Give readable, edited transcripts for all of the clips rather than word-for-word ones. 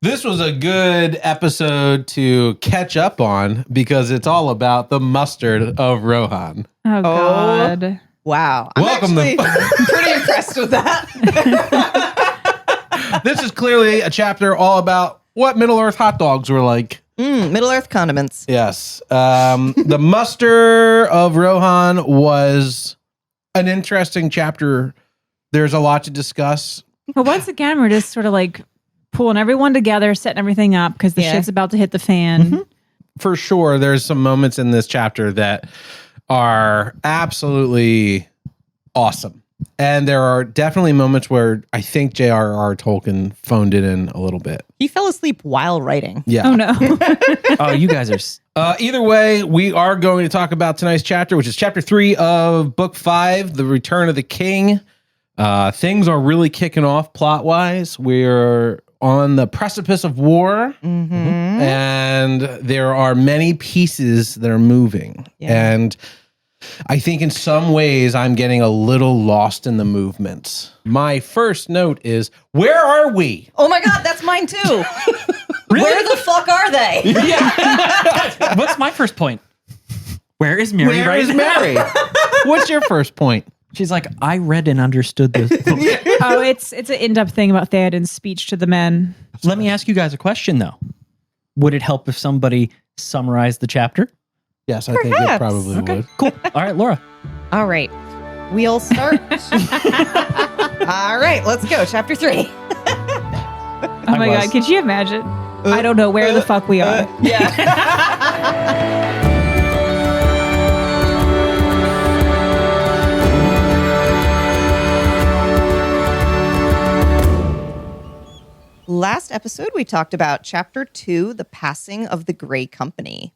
This was a good episode to catch up on because it's all about the Mustard of Rohan. Oh, God. Wow. Welcome I'm actually pretty impressed with that. This is clearly a chapter all about what Middle-earth hot dogs were like. Middle-earth condiments. Yes. The Muster of Rohan was an interesting chapter. There's a lot to discuss. But once again, we're just sort of like pulling everyone together, setting everything up because the shit's about to hit the fan. Mm-hmm. For sure, there's some moments in this chapter that are absolutely awesome. And there are definitely moments where I think J.R.R. Tolkien phoned it in a little bit. He fell asleep while writing. Yeah. Oh, no. Oh, you guys are... Either way, we are going to talk about tonight's chapter, which is chapter 3 of book 5, The Return of the King. Things are really kicking off plot-wise. We're on the precipice of war, and there are many pieces that are moving. Yeah. And I think in some ways I'm getting a little lost in the movements. My first note is, where are we? Oh my God, that's mine too. Where the fuck are they? What's my first point? Where is Mary Where right is now? Mary? What's your first point? She's like, I read and understood this book. Oh, it's an in-depth thing about Theoden's speech to the men. Let me ask you guys a question, though. Would it help if somebody summarized the chapter? Yes, I think it Perhaps. probably would. Cool. All right, Laura. All right. We'll start. All right, let's go. Chapter 3. Oh my God, could you imagine? I don't know where the fuck we are. Yeah. Last episode, we talked about Chapter 2, The Passing of the Grey Company.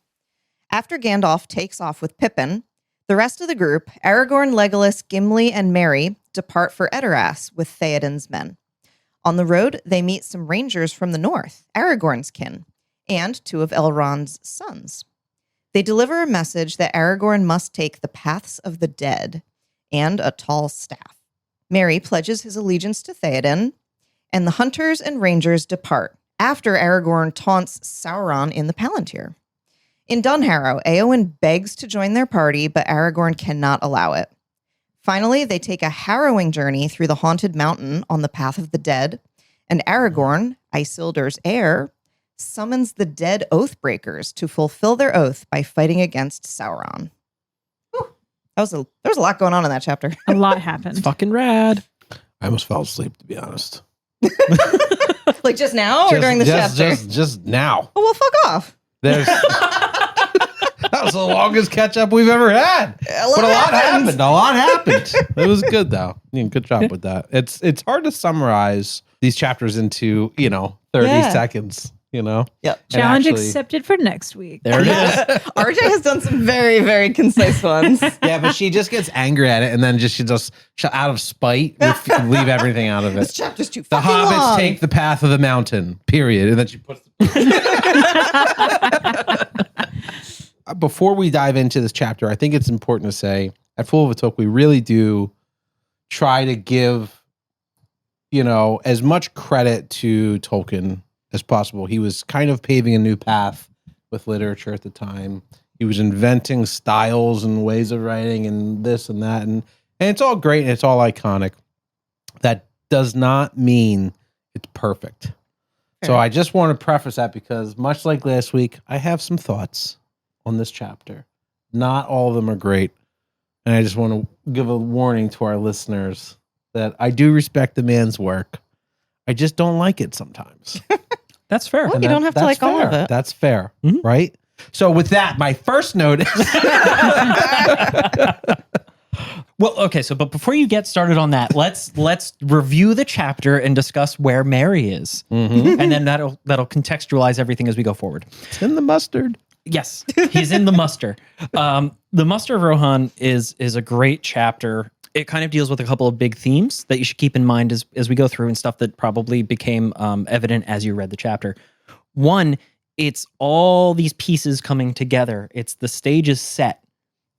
After Gandalf takes off with Pippin, the rest of the group, Aragorn, Legolas, Gimli, and Merry, depart for Edoras with Theoden's men. On the road, they meet some rangers from the north, Aragorn's kin, and 2 of Elrond's sons. They deliver a message that Aragorn must take the paths of the dead and a tall staff. Merry pledges his allegiance to Theoden, and the hunters and rangers depart after Aragorn taunts Sauron in the Palantir. In Dunharrow, Éowyn begs to join their party, but Aragorn cannot allow it. Finally, they take a harrowing journey through the haunted mountain on the path of the dead, and Aragorn, Isildur's heir, summons the dead Oathbreakers to fulfill their oath by fighting against Sauron. Whew. There was a lot going on in that chapter. A lot happened. It's fucking rad. I almost fell asleep, to be honest. Like just now or during the chapter? Just now. Oh, well, fuck off. There's that was the longest catch up we've ever had. But a lot happened. A lot happened. It was good though. Good job with that. It's hard to summarize these chapters into 30 seconds. Yep. Challenge accepted for next week. There it is. RJ has done some very, very concise ones. Yeah, but she just gets angry at it, and then she just out of spite leave everything out of This it. chapter's too The fucking hobbits long. take the path of the mountain. Period. And then she puts. Before we dive into this chapter, I think it's important to say at Full of a Took, we really do try to give, as much credit to Tolkien as possible. He was kind of paving a new path with literature at the time. He was inventing styles and ways of writing and this and that. And it's all great and it's all iconic. That does not mean it's perfect. So I just want to preface that because much like last week, I have some thoughts on this chapter. Not all of them are great. And I just want to give a warning to our listeners that I do respect the man's work. I just don't like it sometimes. That's fair. Well, you don't have to like all of it. That's fair, right? So with that, my first note is... Well, okay, but before you get started on that, let's review the chapter and discuss where Mary is. And then that'll contextualize everything as we go forward. It's in the mustard. Yes, he's in the muster. The Muster of Rohan is a great chapter. It kind of deals with a couple of big themes that you should keep in mind as we go through and stuff that probably became evident as you read the chapter. One, it's all these pieces coming together. It's the stage is set.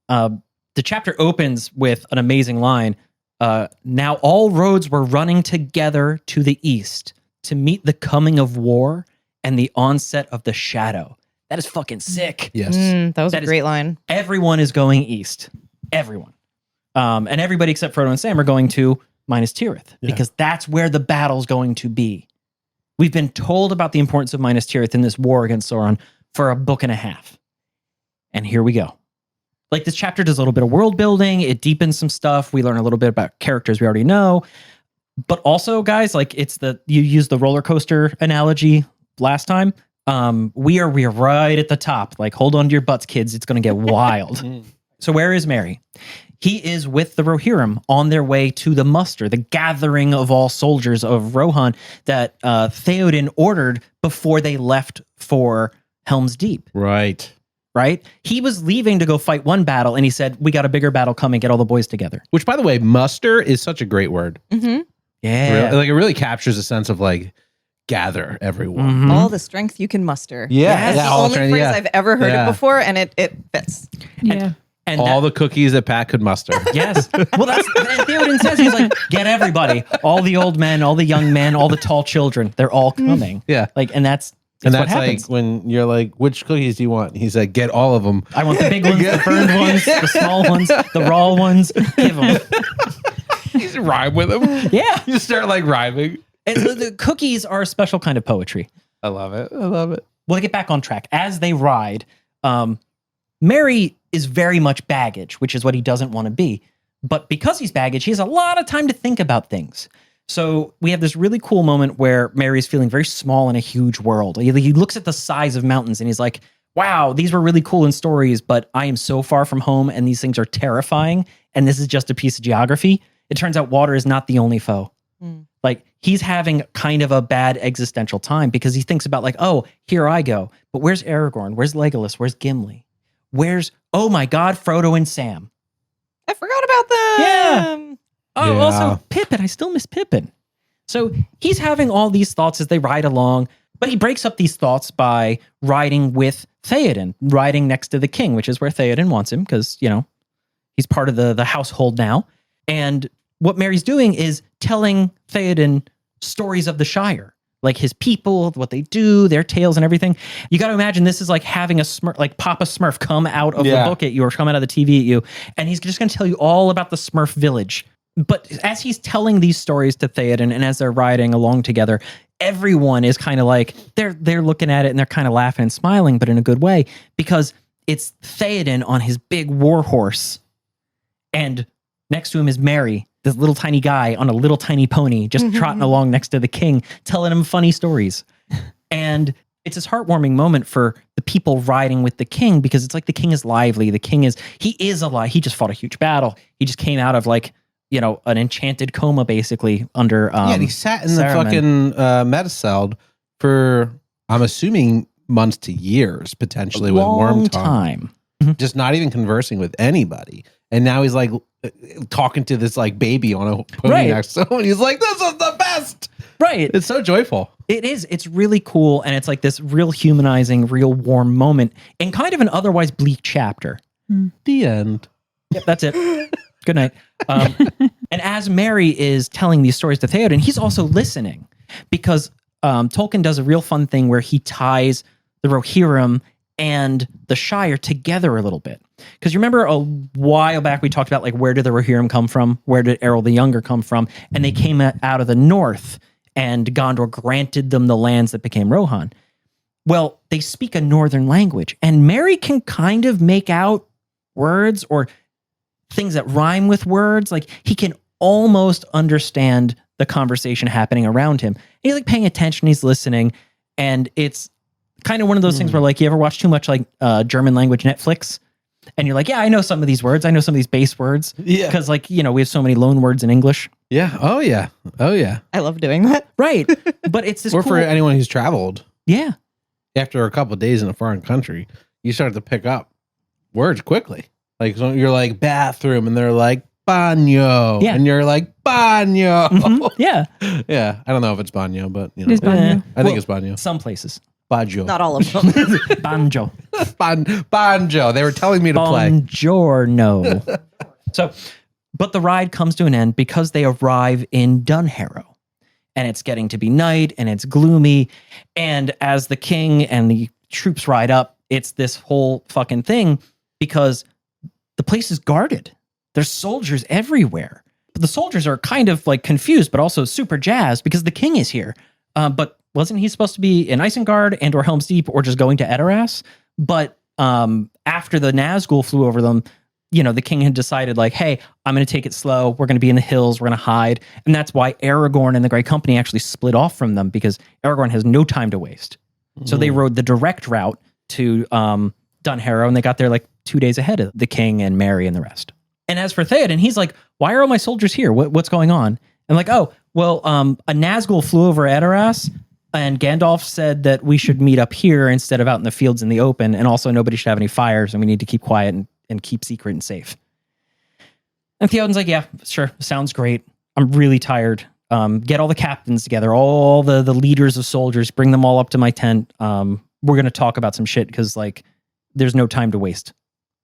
The chapter opens with an amazing line. Now all roads were running together to the east to meet the coming of war and the onset of the shadow. That is fucking sick. Yes. That was a great line. Everyone is going east. Everyone. And everybody except Frodo and Sam are going to Minas Tirith because that's where the battle's going to be. We've been told about the importance of Minas Tirith in this war against Sauron for a book and a half. And here we go. Like, this chapter does a little bit of world building. It deepens some stuff. We learn a little bit about characters we already know. But also, guys, like, you used the roller coaster analogy last time. We are right at the top. Like, hold on to your butts, kids. It's going to get wild. So where is Merry? He is with the Rohirrim on their way to the muster, the gathering of all soldiers of Rohan that Theoden ordered before they left for Helm's Deep. Right. He was leaving to go fight one battle, and he said, we got a bigger battle coming. Get all the boys together. Which, by the way, muster is such a great word. Mm-hmm. Yeah. Like, it really captures a sense of, like, gather everyone. All the strength you can muster. Yeah. That's the only phrase I've ever heard it before, and it fits. Yeah. And all the cookies that Pat could muster. Yes. Well, and Theoden says, he's like, get everybody, all the old men, all the young men, all the tall children. They're all coming. Yeah. Like, and that's what happens. like when you're like, which cookies do you want? He said, get all of them. I want the big ones, the burned ones, the small ones, the raw ones. Give them. You just rhyme with them. Yeah. You start like rhyming. And the cookies are a special kind of poetry. I love it. Well, to get back on track, as they ride, Merry is very much baggage, which is what he doesn't want to be. But because he's baggage, he has a lot of time to think about things. So we have this really cool moment where Merry's feeling very small in a huge world. He looks at the size of mountains and he's like, wow, these were really cool in stories, but I am so far from home and these things are terrifying. And this is just a piece of geography. It turns out water is not the only foe. Like, he's having kind of a bad existential time because he thinks about, like, oh, here I go. But where's Aragorn? Where's Legolas? Where's Gimli? Where's, oh my God, Frodo and Sam? I forgot about them. Yeah. Oh, also Pippin. I still miss Pippin. So he's having all these thoughts as they ride along, but he breaks up these thoughts by riding with Theoden, riding next to the king, which is where Theoden wants him because, you know, he's part of the household now. And what Merry's doing is telling Theoden stories of the Shire, like his people, what they do, their tales and everything. You got to imagine this is like having a Smurf, like Papa Smurf come out of the book at you or come out of the TV at you. And he's just going to tell you all about the Smurf village. But as he's telling these stories to Theoden and as they're riding along together, everyone is kind of like, they're looking at it and they're kind of laughing and smiling, but in a good way, because it's Theoden on his big war horse. And next to him is Merry, this little tiny guy on a little tiny pony, just trotting along next to the king, telling him funny stories. And it's this heartwarming moment for the people riding with the king because it's like the king is lively. He is alive. He just fought a huge battle. He just came out of like, you know, an enchanted coma basically under and he sat in Saruman. the fucking medicell for, I'm assuming, months to years, potentially, with Worm time. Just not even conversing with anybody. And now he's like talking to this like baby on a pony next to him. And he's like, this is the best. Right. It's so joyful. It is. It's really cool. And it's like this real humanizing, real warm moment in kind of an otherwise bleak chapter. The end. Yep, that's it. Good night. And as Merry is telling these stories to Theoden, he's also listening because Tolkien does a real fun thing where he ties the Rohirrim and the Shire together a little bit. Because you remember a while back we talked about like where did the Rohirrim come from? Where did Errol the Younger come from? And they came out of the north and Gondor granted them the lands that became Rohan. Well, they speak a northern language and Merry can kind of make out words or things that rhyme with words. Like he can almost understand the conversation happening around him. He's like paying attention, he's listening, and it's kind of one of those things where like you ever watch too much like German language Netflix and you're like, yeah, I know some of these words. I know some of these base words. Yeah. Because like, you know, we have so many loan words in English. Yeah. Oh yeah. I love doing that. Right. But it's this or for anyone who's traveled. Yeah. After a couple of days in a foreign country, you start to pick up words quickly. Like so you're like bathroom and they're like baño. Yeah. And you're like baño. Mm-hmm. Yeah. Yeah. I don't know if it's baño, but you know. It is baño. I think it's baño. Some places. Banjo. Not all of them. Banjo. Banjo. They were telling me to play. Buongiorno. So, but the ride comes to an end because they arrive in Dunharrow. and it's getting to be night, and it's gloomy. And as the king and the troops ride up, it's this whole fucking thing because the place is guarded. There's soldiers everywhere. But the soldiers are kind of like confused, but also super jazzed because the king is here. But wasn't he supposed to be in Isengard and or Helm's Deep or just going to Edoras? But after the Nazgul flew over them, the king had decided like, hey, I'm going to take it slow. We're going to be in the hills. We're going to hide. And that's why Aragorn and the Grey Company actually split off from them because Aragorn has no time to waste. So they rode the direct route to Dunharrow, and they got there like 2 days ahead of the king and Merry and the rest. And as for Theoden, he's like, why are all my soldiers here? What's going on? And like, oh, well, a Nazgul flew over Edoras, and Gandalf said that we should meet up here instead of out in the fields in the open. And also nobody should have any fires, and we need to keep quiet and keep secret and safe. And Theoden's like, yeah, sure. Sounds great. I'm really tired. Get all the captains together, all the leaders of soldiers, bring them all up to my tent. We're going to talk about some shit because like there's no time to waste.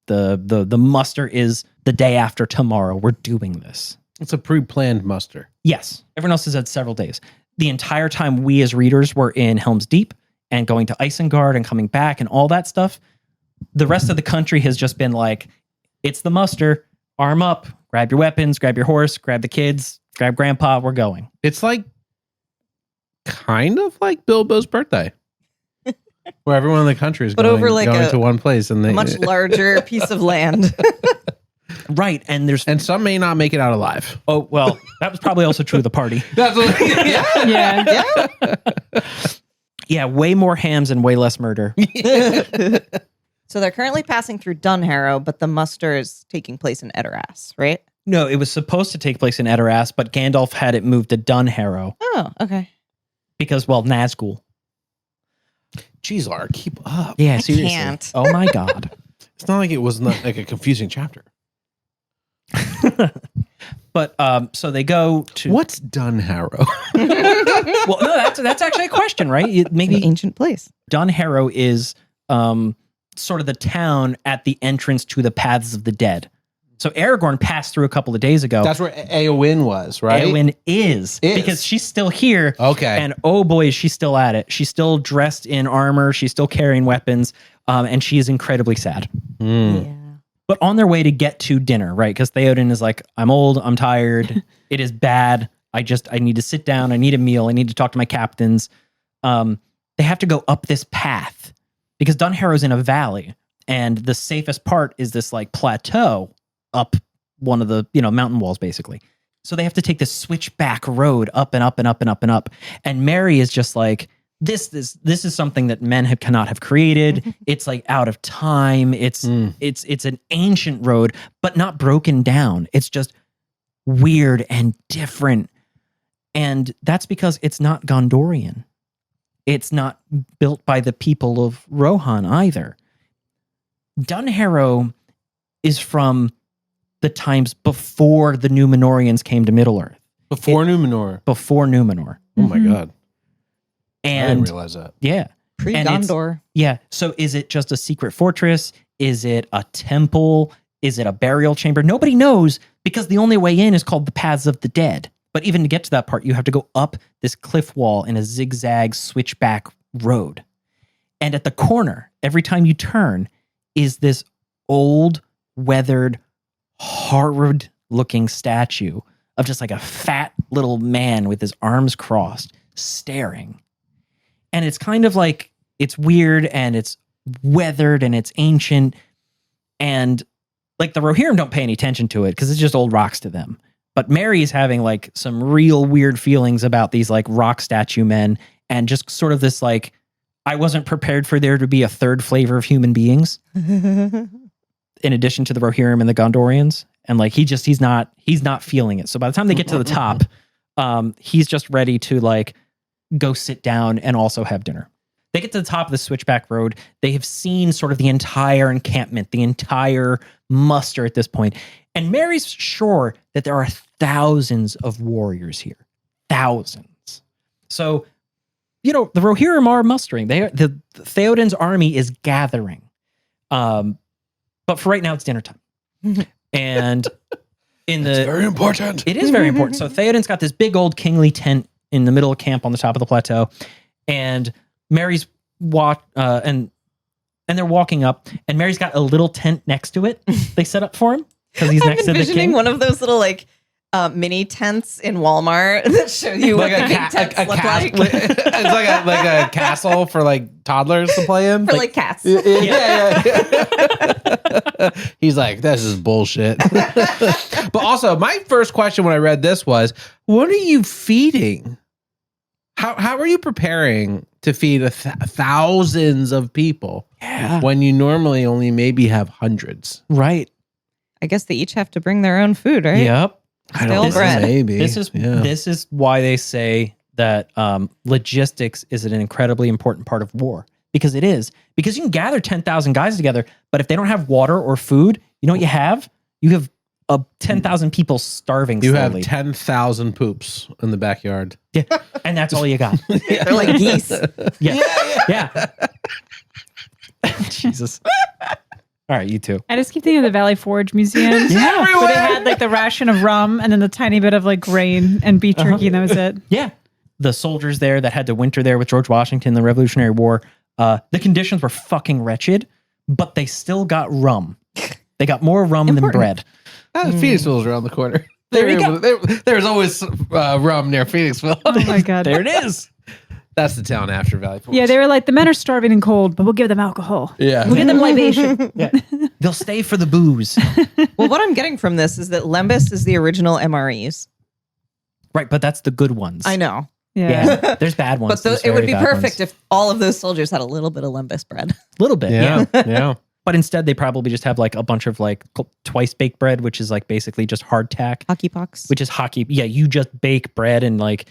The muster is the day after tomorrow. We're doing this. It's a pre-planned muster. Yes. Everyone else has had several days. The entire time we as readers were in Helm's Deep and going to Isengard and coming back and all that stuff, the rest of the country has just been like, it's the muster, arm up, grab your weapons, grab your horse, grab the kids, grab grandpa, we're going. It's like kind of like Bilbo's birthday. Where everyone in the country is going to one place and a much larger piece of land. Right, and some may not make it out alive. Oh, well, that was probably also true of the party. That's what, Yeah. Yeah, way more hams and way less murder. So they're currently passing through Dunharrow, but the muster is taking place in Edoras, right? No, it was supposed to take place in Edoras, but Gandalf had it moved to Dunharrow. Oh, okay. Because, well, Nazgul. Jeez, Lara, keep up. Yeah, I seriously. can't. Oh my God. It's not like it was not like a confusing chapter. But so they go to what's Dunharrow? Well, no, that's actually a question, right? Maybe an ancient place. Dunharrow is sort of the town at the entrance to the Paths of the Dead. So Aragorn passed through a couple of days ago. That's where Eowyn was, right? Eowyn is because she's still here. Okay. And oh boy, is she still at it. She's still dressed in armor. She's still carrying weapons. And she is incredibly sad. Yeah. But on their way to get to dinner, right? Because Theoden is like, I'm old, I'm tired, it is bad. I need to sit down, I need a meal, I need to talk to my captains. They have to go up this path because Dunharrow's in a valley, and the safest part is this like plateau up one of the mountain walls, basically. So they have to take this switchback road up and up and up and up and up. And Merry is just like, this is something that men cannot have created. It's like out of time. It's an ancient road, but not broken down. It's just weird and different. And that's because it's not Gondorian. It's not built by the people of Rohan either. Dunharrow is from the times before the Númenóreans came to Middle-earth. Before Númenor. Before Númenor. Oh my God. And I didn't realize that. Yeah. Pre-Gondor. Yeah. So is it just a secret fortress? Is it a temple? Is it a burial chamber? Nobody knows because the only way in is called the Paths of the Dead. But even to get to that part, you have to go up this cliff wall in a zigzag switchback road. And at the corner, every time you turn, is this old, weathered, horrid-looking statue of just like a fat little man with his arms crossed, staring. And it's kind of like, it's weird and it's weathered and it's ancient. And like the Rohirrim don't pay any attention to it because it's just old rocks to them. But Merry's having like some real weird feelings about these like rock statue men and just sort of this like, I wasn't prepared for there to be a third flavor of human beings in addition to the Rohirrim and the Gondorians. And like, he's not feeling it. So by the time they get to the top, he's just ready to like go sit down and also have dinner. They get to the top of the switchback road. They have seen sort of the entire encampment, the entire muster at this point. And Merry's sure that there are thousands of warriors here. Thousands. So, the Rohirrim are mustering. The Theoden's army is gathering. But for right now, it's dinner time. And It's very important. It is very important. So Theoden's got this big old kingly tent in the middle of camp on the top of the plateau, and Mary's and they're walking up, and Mary's got a little tent next to it. They set up for him because he's next to the king. Envisioning one of those little like mini tents in Walmart that show you Like what a the big tents look like. It's like a castle for like toddlers to play in. For like cats. Yeah. He's like, this is bullshit. But also, my first question when I read this was, what are you feeding? How are you preparing to feed thousands of people when you normally only maybe have hundreds? Right. I guess they each have to bring their own food, right? Yep. Stale bread. Maybe. This is why they say that logistics is an incredibly important part of war, because it is. Because you can gather 10,000 guys together, but if they don't have water or food, you know what you have? You have 10,000 people starving You slowly. have 10,000 poops in the backyard. Yeah, and that's all you got. They're like geese. Yeah. Jesus. All right, you too. I just keep thinking of the Valley Forge Museum. Yeah. Where they had like the ration of rum and then the tiny bit of like grain and beef jerky, and that was it. Yeah. The soldiers there that had to winter there with George Washington, the Revolutionary War, the conditions were fucking wretched, but they still got rum. They got more rum than bread. Phoenixville's around the corner. There you go. There's always rum near Phoenixville. Oh my God. There it is. That's the town after Valley Forge. Yeah, they were like, the men are starving and cold, but we'll give them alcohol. Yeah. We'll give them libation. Yeah. They'll stay for the booze. Well, what I'm getting from this is that Lembas is the original MREs. Right, but that's the good ones. I know. Yeah. There's bad ones. But it would be perfect if all of those soldiers had a little bit of Lembas bread. A little bit, yeah. Yeah. But instead, they probably just have like a bunch of like twice baked bread, which is like basically just hardtack. Hockey pucks. Which is hockey. Yeah, you just bake bread and like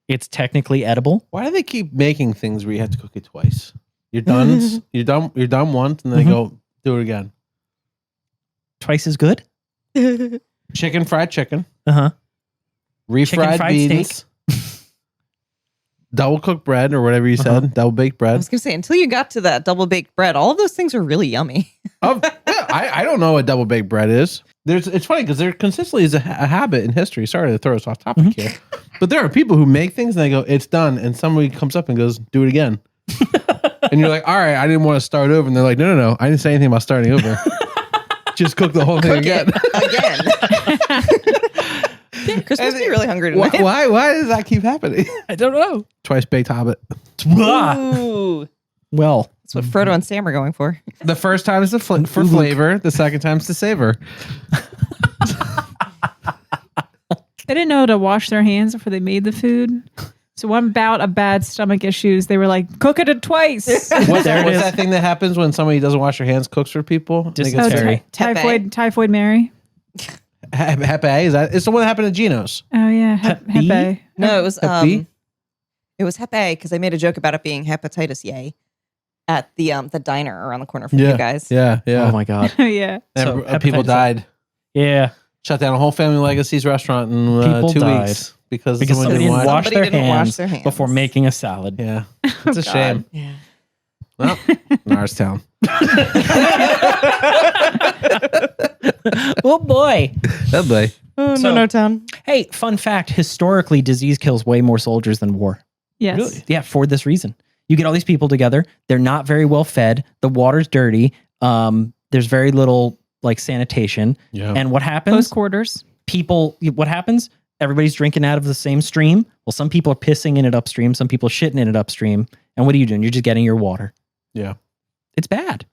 it's technically edible. Why do they keep making things where you have to cook it twice? You're done. You're done once, and then they go do it again. Twice as good. Fried chicken. Chicken Refried fried beans. steak. Double cooked bread or whatever you said. Double baked I bread. was going to say, until you got to that double baked bread, all of those things are really yummy. I don't know what double baked bread is. It's funny because there consistently is a habit in history. Sorry to throw us off topic here, but there are people who make things and they go, "It's done," and somebody comes up and goes, "Do it again," and you're like, "All right, I didn't want to start over," and they're like, "No, I didn't say anything about starting over. Just cook the whole thing again." Chris must be really hungry tonight. Why does that keep happening? I don't know. Twice baked hobbit. Ooh. Well, That's what Frodo and Sam are going for. The first time is for flavor. The second time is to savor. They didn't know to wash their hands before they made the food. So one bout of bad stomach issues, they were like, cook it twice. What's that thing that happens when somebody doesn't wash their hands, cooks for people? Dysentery. Typhoid Mary. Hepe, it's the one that happened to Geno's. Oh yeah, Hep B? Hepe. No, it was Hep B? it was Hepe because I made a joke about it being hepatitis yay at the diner around the corner from you guys. Yeah. oh my God. Oh yeah. And So, people hepatitis- died. Yeah. Shut down a whole Family Legacies restaurant in People 2 died. weeks because Because someone somebody didn't didn't wash. wash their Somebody didn't wash hands their hands. before making a salad. Yeah, it's a shame. Yeah. Well, Narstown. Oh boy. That boy. Oh, So- no town. Hey, fun fact. Historically, disease kills way more soldiers than war. Yes. Really? Yeah, for this reason. You get all these people together. They're not very well fed. The water's dirty. There's very little like sanitation. Yeah. And what happens? Close quarters. What happens? Everybody's drinking out of the same stream. Well, some people are pissing in it upstream. Some people are shitting in it upstream. And what are you doing? You're just getting your water. Yeah. It's bad.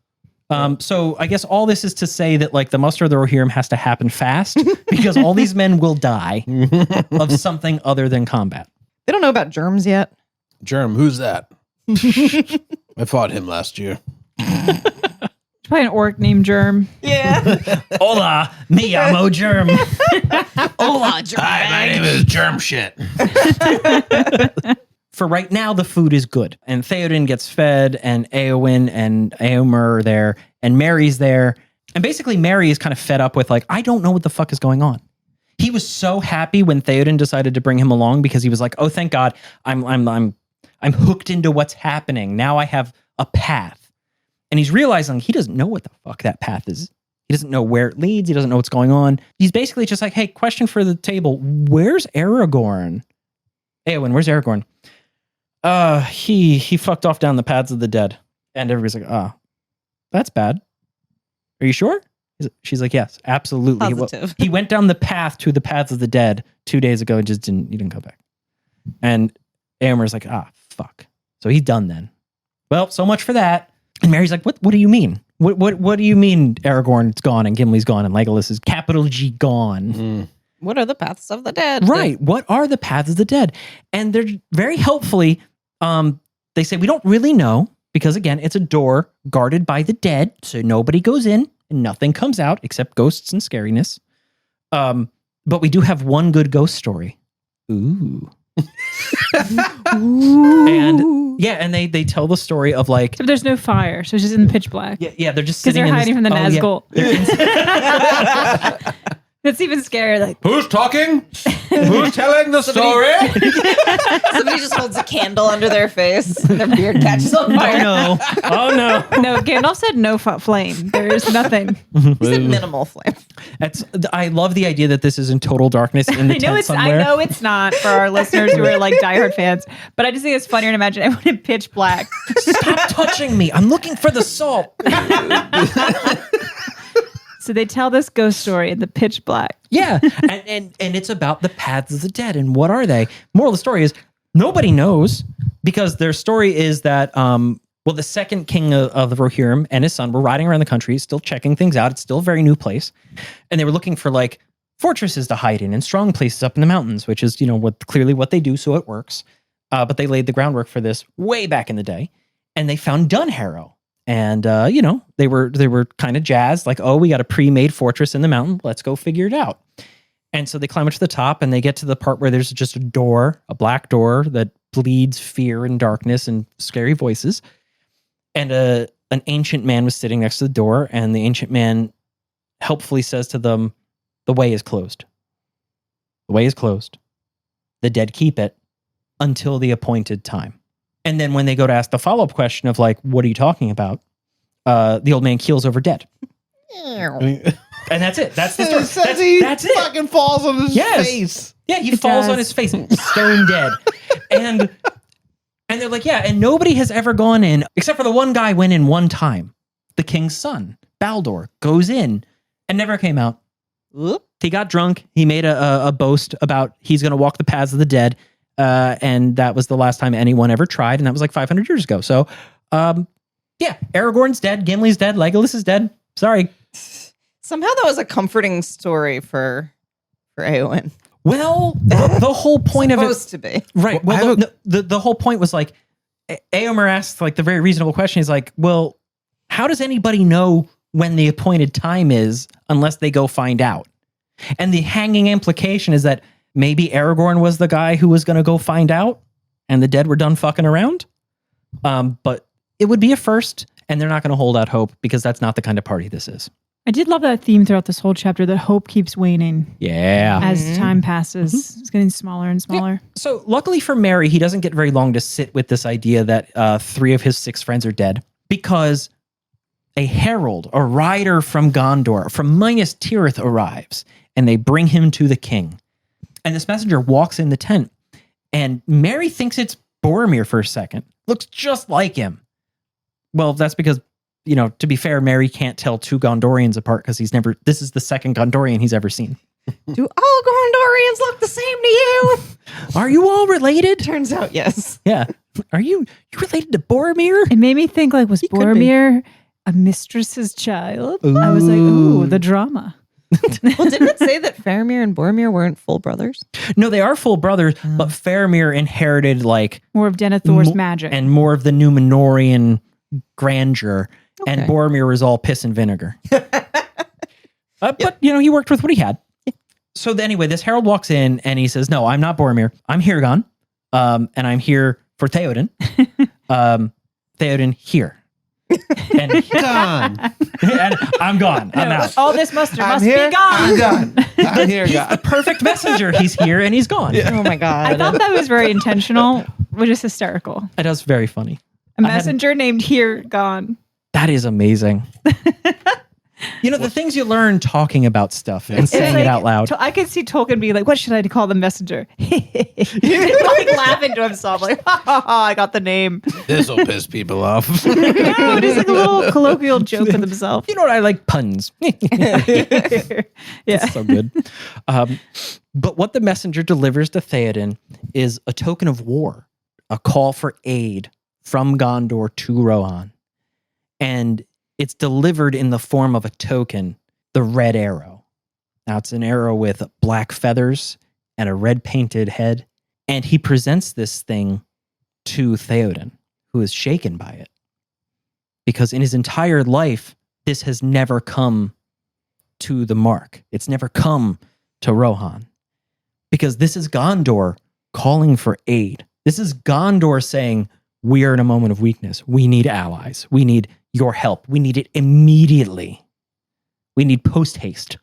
So I guess all this is to say that like the muster of the Rohirrim has to happen fast because all these men will die of something other than combat. They don't know about germs yet. Germ, who's that? I fought him last year. Probably an orc named Germ. Yeah. Hola, me llamo Germ. Hola, germ. Hi, my name is Germ Shit. For right now, the food is good. And Theoden gets fed, and Éowyn and Éomer are there, and Mary's there. And basically, Mary is kind of fed up with like, I don't know what the fuck is going on. He was so happy when Theoden decided to bring him along because he was like, oh, thank God, I'm hooked into what's happening. Now I have a path. And he's realizing he doesn't know what the fuck that path is. He doesn't know where it leads. He doesn't know what's going on. He's basically just like, hey, question for the table. Where's Aragorn? Eowyn, where's Aragorn? He fucked off down the paths of the dead. And everybody's like, that's bad. Are you sure? She's like, yes, absolutely. Positive. He went down the path to the paths of the dead 2 days ago and he didn't go back. And Eomer's like, fuck. So he's done then. Well, so much for that. And Mary's like, what do you mean? What do you mean Aragorn's gone and Gimli's gone and Legolas is capital G gone? What are the paths of the dead? Right. What are the paths of the dead? And they're very helpfully, they say, we don't really know because, again, it's a door guarded by the dead. So nobody goes in and nothing comes out except ghosts and scariness. But we do have one good ghost story. Ooh. And yeah, and they tell the story of like, So there's no fire, so it's just in the pitch black. yeah, they're just Because sitting they're hiding from the Nazgul. Nazgul. That's even scarier. Like, Who's talking? Who's telling the story? Somebody just holds a candle under their face and their beard catches on fire. Oh no. no, Gandalf said no flame. There's nothing. He said minimal flame. I love the idea that this is in total darkness in the tent somewhere. I know it's not for our listeners who are like diehard fans, but I just think it's funnier to imagine everyone in pitch black. Stop touching me. I'm looking for the salt. So they tell this ghost story in the pitch black. Yeah. And it's about the paths of the dead. And what are they? Moral of the story is nobody knows because their story is that, the second king of the Rohirrim and his son were riding around the country, still checking things out. It's still a very new place. And they were looking for like fortresses to hide in and strong places up in the mountains, which is, clearly what they do. So it works. But they laid the groundwork for this way back in the day. And they found Dunharrow. And, they were kind of jazzed, like, oh, we got a pre-made fortress in the mountain. Let's go figure it out. And so they climb up to the top and they get to the part where there's just a door, a black door that bleeds fear and darkness and scary voices. And an ancient man was sitting next to the door. And the ancient man helpfully says to them, the way is closed. The way is closed. The dead keep it until the appointed time. And then when they go to ask the follow-up question of like, what are you talking about? The old man keels over dead. And that's it. That's the story. That's it. Fucking falls on his face. Yeah, he falls on his face, stone dead. And they're like, yeah, and nobody has ever gone in, except for the one guy went in one time. The king's son, Baldur, goes in and never came out. He got drunk. He made a boast about he's going to walk the paths of the dead. And that was the last time anyone ever tried. And that was like 500 years ago. So, Aragorn's dead. Gimli's dead. Legolas is dead. Sorry. Somehow that was a comforting story for Eowyn. Well, the whole point of it. Supposed to be. Right. Well, the whole point was like, Éomer asked like the very reasonable question. He's like, well, how does anybody know when the appointed time is unless they go find out? And the hanging implication is that maybe Aragorn was the guy who was going to go find out and the dead were done fucking around. But it would be a first and they're not going to hold out hope because that's not the kind of party this is. I did love that theme throughout this whole chapter that hope keeps waning. Yeah. As time passes. It's getting smaller and smaller. Yeah. So luckily for Merry, he doesn't get very long to sit with this idea that 3 of his 6 friends are dead because a herald, a rider from Gondor, from Minas Tirith arrives and they bring him to the king. And this messenger walks in the tent and Merry thinks it's Boromir for a second. Looks just like him. Well, that's because, to be fair, Merry can't tell 2 Gondorians apart because this is the second Gondorian he's ever seen. Do all Gondorians look the same to you? Are you all related? Turns out, yes. Yeah. Are you related to Boromir? It made me think like, was Boromir a mistress's child? Ooh. I was like, ooh, the drama. Well, didn't it say that Faramir and Boromir weren't full brothers? No, they are full brothers, but Faramir inherited like more of Denethor's magic and more of the Númenórean grandeur, and Boromir was all piss and vinegar. But he worked with what he had. So anyway, this herald walks in and he says, "No, I'm not Boromir. I'm Hirgon, and I'm here for Theoden. Theoden here." And Gone. and I'm gone. I'm out. All this mustard must here, be gone. I'm gone. I'm here. He's the perfect messenger. He's here and he's gone. Yeah. Oh my God. I thought that was very intentional, which is hysterical. It was very funny. A messenger named Here Gone. That is amazing. The things you learn talking about stuff and saying like, it out loud. I could see Tolkien be like, "What should I call the messenger?" Like laughing to himself, like, "Ha ha ha! I got the name." This will piss people off. No, just like a little colloquial joke with himself. You know what? I like puns. Yeah. So good. But what the messenger delivers to Theoden is a token of war, a call for aid from Gondor to Rohan. And it's delivered in the form of a token, the red arrow. Now, it's an arrow with black feathers and a red painted head. And he presents this thing to Theoden, who is shaken by it. Because in his entire life, this has never come to the mark. It's never come to Rohan. Because this is Gondor calling for aid. This is Gondor saying, we are in a moment of weakness. We need allies. We need your help. We need it immediately. We need post haste.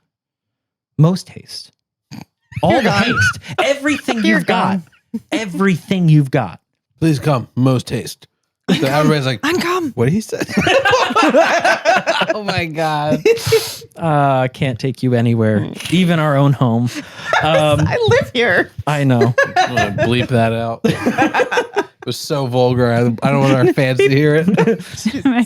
Most haste. All the haste. Everything you've got. Everything you've got. Please come, most haste. So everybody's like, Uncome. what did he say? Oh my God. Can't take you anywhere. Even our own home. I live here. I know. I'm going to bleep that out. It was so vulgar. I don't want our fans to hear it. Oh my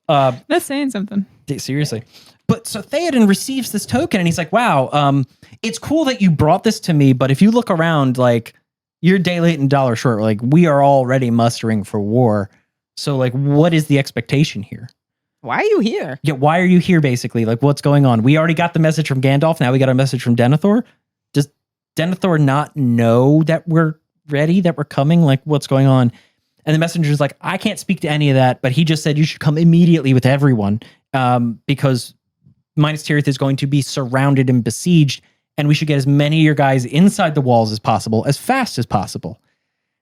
God. That's saying something. Seriously. But so Theoden receives this token and he's like, wow, it's cool that you brought this to me, but if you look around, like, you're day late and dollar short. Like, we are already mustering for war. So, like, what is the expectation here? Why are you here? Yeah, why are you here, basically? Like, what's going on? We already got the message from Gandalf. Now we got a message from Denethor. Does Denethor not know that we're ready, that we're coming? Like, what's going on? And the messenger's like, I can't speak to any of that, but he just said you should come immediately with everyone because Minas Tirith is going to be surrounded and besieged, and we should get as many of your guys inside the walls as possible, as fast as possible.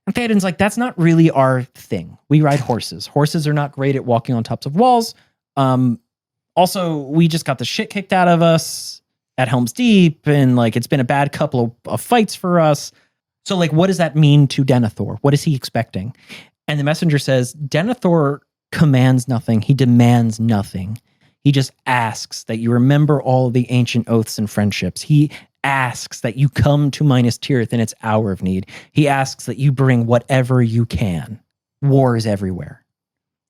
And Theoden's like, that's not really our thing. We ride horses. Horses are not great at walking on tops of walls. Also, we just got the shit kicked out of us at Helm's Deep, and like it's been a bad couple of fights for us. So like, what does that mean to Denethor? What is he expecting? And the messenger says, Denethor commands nothing. He demands nothing. He just asks that you remember all the ancient oaths and friendships. He asks that you come to Minas Tirith in its hour of need. He asks that you bring whatever you can. War is everywhere.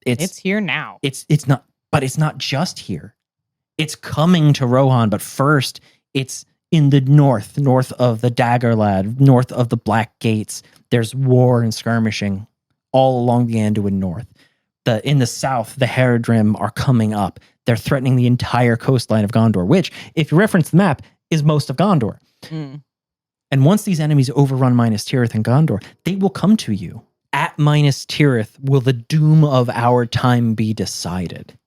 It's here now. It's not, but it's not just here. It's coming to Rohan, but first it's in the north of the Daggerlad, north of the Black Gates. There's war and skirmishing all along the Anduin north. In the south, the Haradrim are coming up. They're threatening the entire coastline of Gondor, which, if you reference the map, is most of Gondor. Mm. And once these enemies overrun Minas Tirith and Gondor, they will come to you. At Minas Tirith will the doom of our time be decided.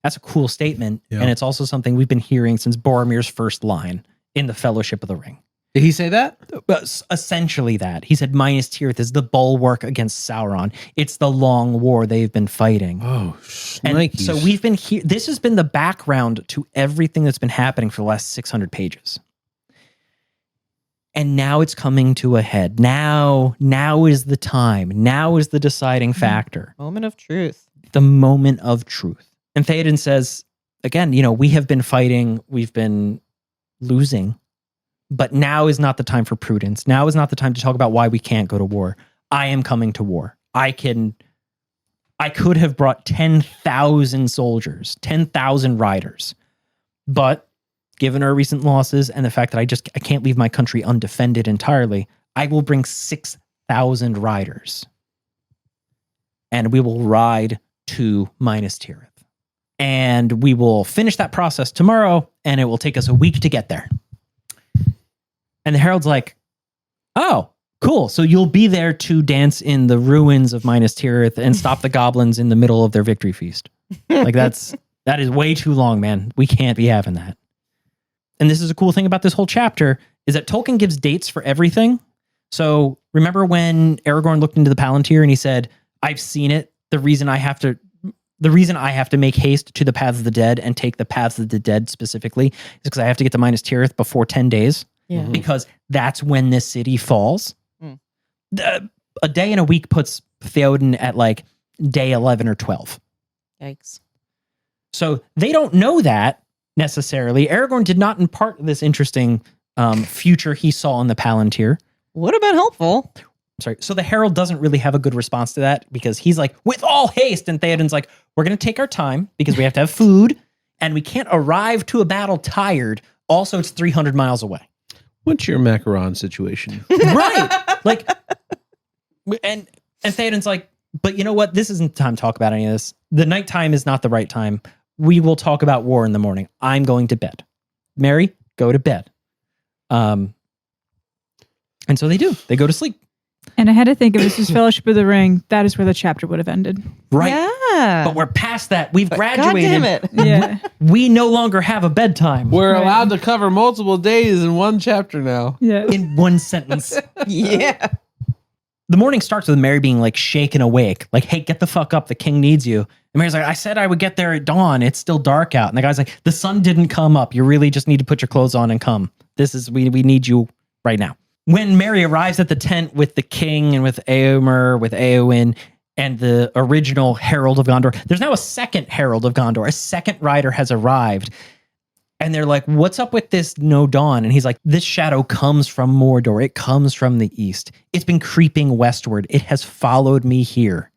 That's a cool statement, Yeah. and it's also something we've been hearing since Boromir's first line in the Fellowship of the Ring. Did he say that? But essentially that. He said Minas Tirith is the bulwark against Sauron. It's the long war they've been fighting. Oh, And shnikes. so we've been here. This has been the background to everything that's been happening for the last 600 pages. And now it's coming to a head. Now is the time. Now is the deciding factor. Moment of truth. The moment of truth. And Theoden says, again, we have been fighting. We've been losing. But now is not the time for prudence. Now is not the time to talk about why we can't go to war. I am coming to war. I could have brought 10,000 soldiers, 10,000 riders. But given our recent losses and the fact that I can't leave my country undefended entirely, I will bring 6,000 riders. And we will ride to Minas Tirith. And we will finish that process tomorrow, and it will take us a week to get there. And the Herald's like, oh, cool. So you'll be there to dance in the ruins of Minas Tirith and stop the goblins in the middle of their victory feast. Like that is way too long, man. We can't be having that. And this is a cool thing about this whole chapter is that Tolkien gives dates for everything. So remember when Aragorn looked into the Palantir and he said, I've seen it. The reason I have to make haste to the Paths of the Dead and take the Paths of the Dead specifically is because I have to get to Minas Tirith before 10 days. Yeah. Because that's when this city falls. Mm. A day and a week puts Theoden at like day 11 or 12. Yikes. So they don't know that necessarily. Aragorn did not impart this interesting future he saw in the Palantir. Would have been helpful. Sorry. So the herald doesn't really have a good response to that because he's like, with all haste. And Theoden's like, we're going to take our time because we have to have food and we can't arrive to a battle tired. Also, it's 300 miles away. What's your macaron situation? Right. Like, and Theoden's like, but you know what? This isn't the time to talk about any of this. The nighttime is not the right time. We will talk about war in the morning. I'm going to bed. Mary, go to bed. And so they do. They go to sleep. And I had to think if this was Fellowship of the Ring, that is where the chapter would have ended. Right. Yeah. But we're past that. We've God graduated. damn it. Yeah. We no longer have a bedtime. We're Right. allowed to cover multiple days in one chapter now. Yeah. In one sentence. Yeah. The morning starts with Mary being like shaken awake. Like, hey, get the fuck up. The king needs you. And Mary's like, I said I would get there at dawn. It's still dark out. And the guy's like, the sun didn't come up. You really just need to put your clothes on and come. We need you right now. When Mary arrives at the tent with the king and with Éomer, with Éowyn, and the original Herald of Gondor, there's now a second Herald of Gondor. A second rider has arrived. And they're like, what's up with this no dawn? And he's like, this shadow comes from Mordor. It comes from the east. It's been creeping westward. It has followed me here.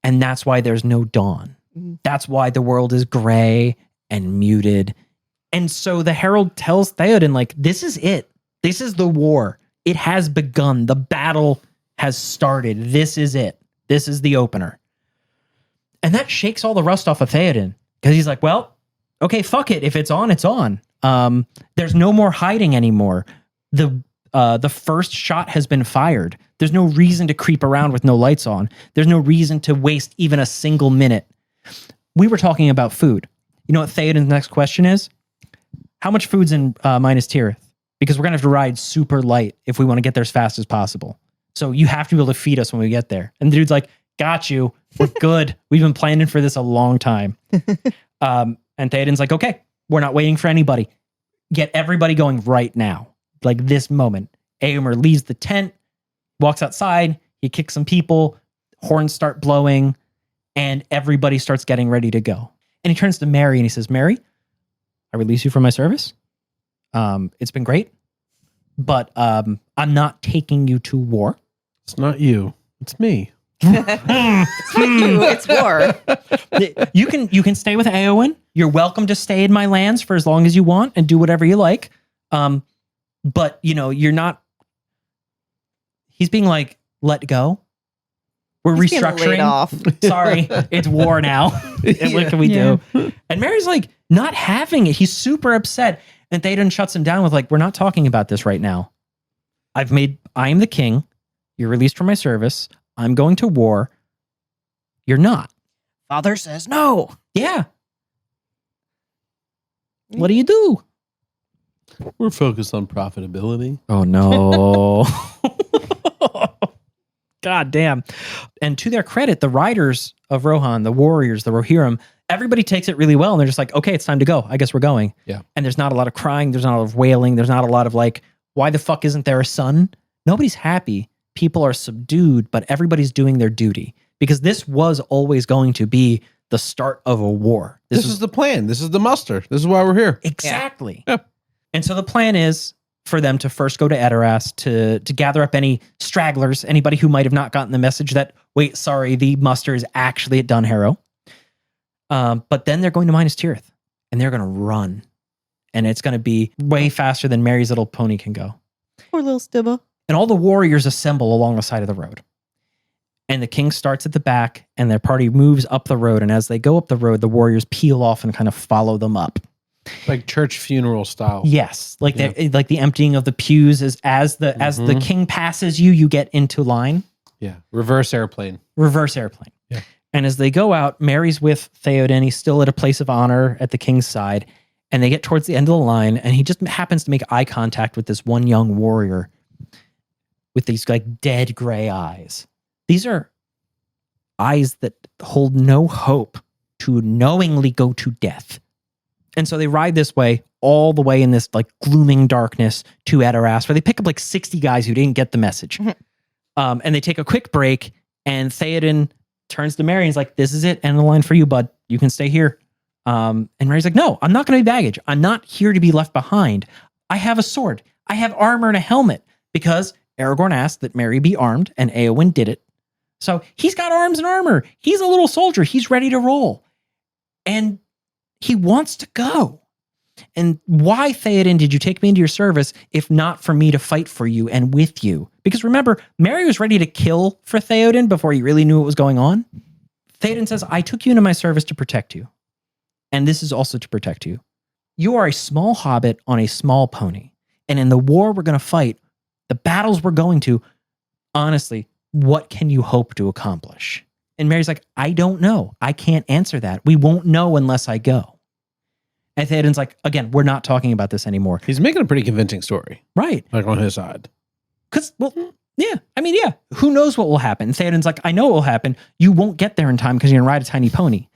And that's why there's no dawn. That's why the world is gray and muted. And so the herald tells Theoden, like, this is it. This is the war. It has begun. The battle has started. This is it. This is the opener. And that shakes all the rust off of Theoden because he's like, well, okay, fuck it. If it's on, it's on. There's no more hiding anymore. The first shot has been fired. There's no reason to creep around with no lights on. There's no reason to waste even a single minute. We were talking about food. You know what Theoden's next question is? How much food's in Minas Tirith? Because we're going to have to ride super light if we want to get there as fast as possible. So you have to be able to feed us when we get there. And the dude's like, got you. We're good. We've been planning for this a long time. And Theoden's like, okay, we're not waiting for anybody. Get everybody going right now. Like this moment. Éomer leaves the tent, walks outside, he kicks some people, horns start blowing, and everybody starts getting ready to go. And he turns to Mary and he says, Mary, I release you from my service. It's been great, but I'm not taking you to war. It's not you. It's me. It's not you. It's war. You can stay with Éowyn. You're welcome to stay in my lands for as long as you want and do whatever you like. But you're not. He's being like, let go. We're He's getting restructuring. laid off. Sorry, it's war now. And what can we do? And Mary's like not having it. He's super upset. And Theoden shuts him down with like, we're not talking about this right now. I am the king. You're released from my service. I'm going to war. You're not. Father says no. Yeah. What do you do? We're focused on profitability. Oh, no. God damn. And to their credit, the Riders of Rohan, the warriors, the Rohirrim, everybody takes it really well. And they're just like, okay, it's time to go. I guess we're going. Yeah. And there's not a lot of crying. There's not a lot of wailing. There's not a lot of like, why the fuck isn't there a son? Nobody's happy. People are subdued, but everybody's doing their duty because this was always going to be the start of a war. This is the plan. This is the muster. This is why we're here. Exactly. Yeah. And so the plan is for them to first go to Edoras to gather up any stragglers, anybody who might have not gotten the message that, wait, sorry, the muster is actually at Dunharrow. But then they're going to Minas Tirith and they're going to run. And it's going to be way faster than Mary's little pony can go. Poor little Stibba. And all the warriors assemble along the side of the road. And the king starts at the back and their party moves up the road. And as they go up the road, the warriors peel off and kind of follow them up. Like church funeral style. Yes. Like like the emptying of the pews is as the king passes you, you get into line. Yeah. Reverse airplane. Yeah. And as they go out, Mary's with Théoden. He's still at a place of honor at the king's side. And they get towards the end of the line. And he just happens to make eye contact with this one young warrior with these like dead gray eyes. These are eyes that hold no hope to knowingly go to death. And so they ride this way all the way in this like glooming darkness to Edoras, where they pick up like 60 guys who didn't get the message. And they take a quick break and Theoden turns to Merry and is like, this is it. End of the line for you, bud. You can stay here. And Merry's like, no, I'm not going to be baggage. I'm not here to be left behind. I have a sword. I have armor and a helmet because Aragorn asked that Merry be armed and Éowyn did it. So he's got arms and armor. He's a little soldier. He's ready to roll. And he wants to go. And why, Theoden, did you take me into your service if not for me to fight for you and with you? Because remember, Merry was ready to kill for Theoden before he really knew what was going on. Theoden says, I took you into my service to protect you. And this is also to protect you. You are a small hobbit on a small pony. And in the war we're going to fight, the battles we're going to, honestly, what can you hope to accomplish? And Merry's like, I don't know. I can't answer that. We won't know unless I go. And Theoden's like, again, we're not talking about this anymore. He's making a pretty convincing story. Right. Like on his side. Because, well, yeah. I mean, yeah. Who knows what will happen? Theoden's like, I know what will happen. You won't get there in time because you're going to ride a tiny pony.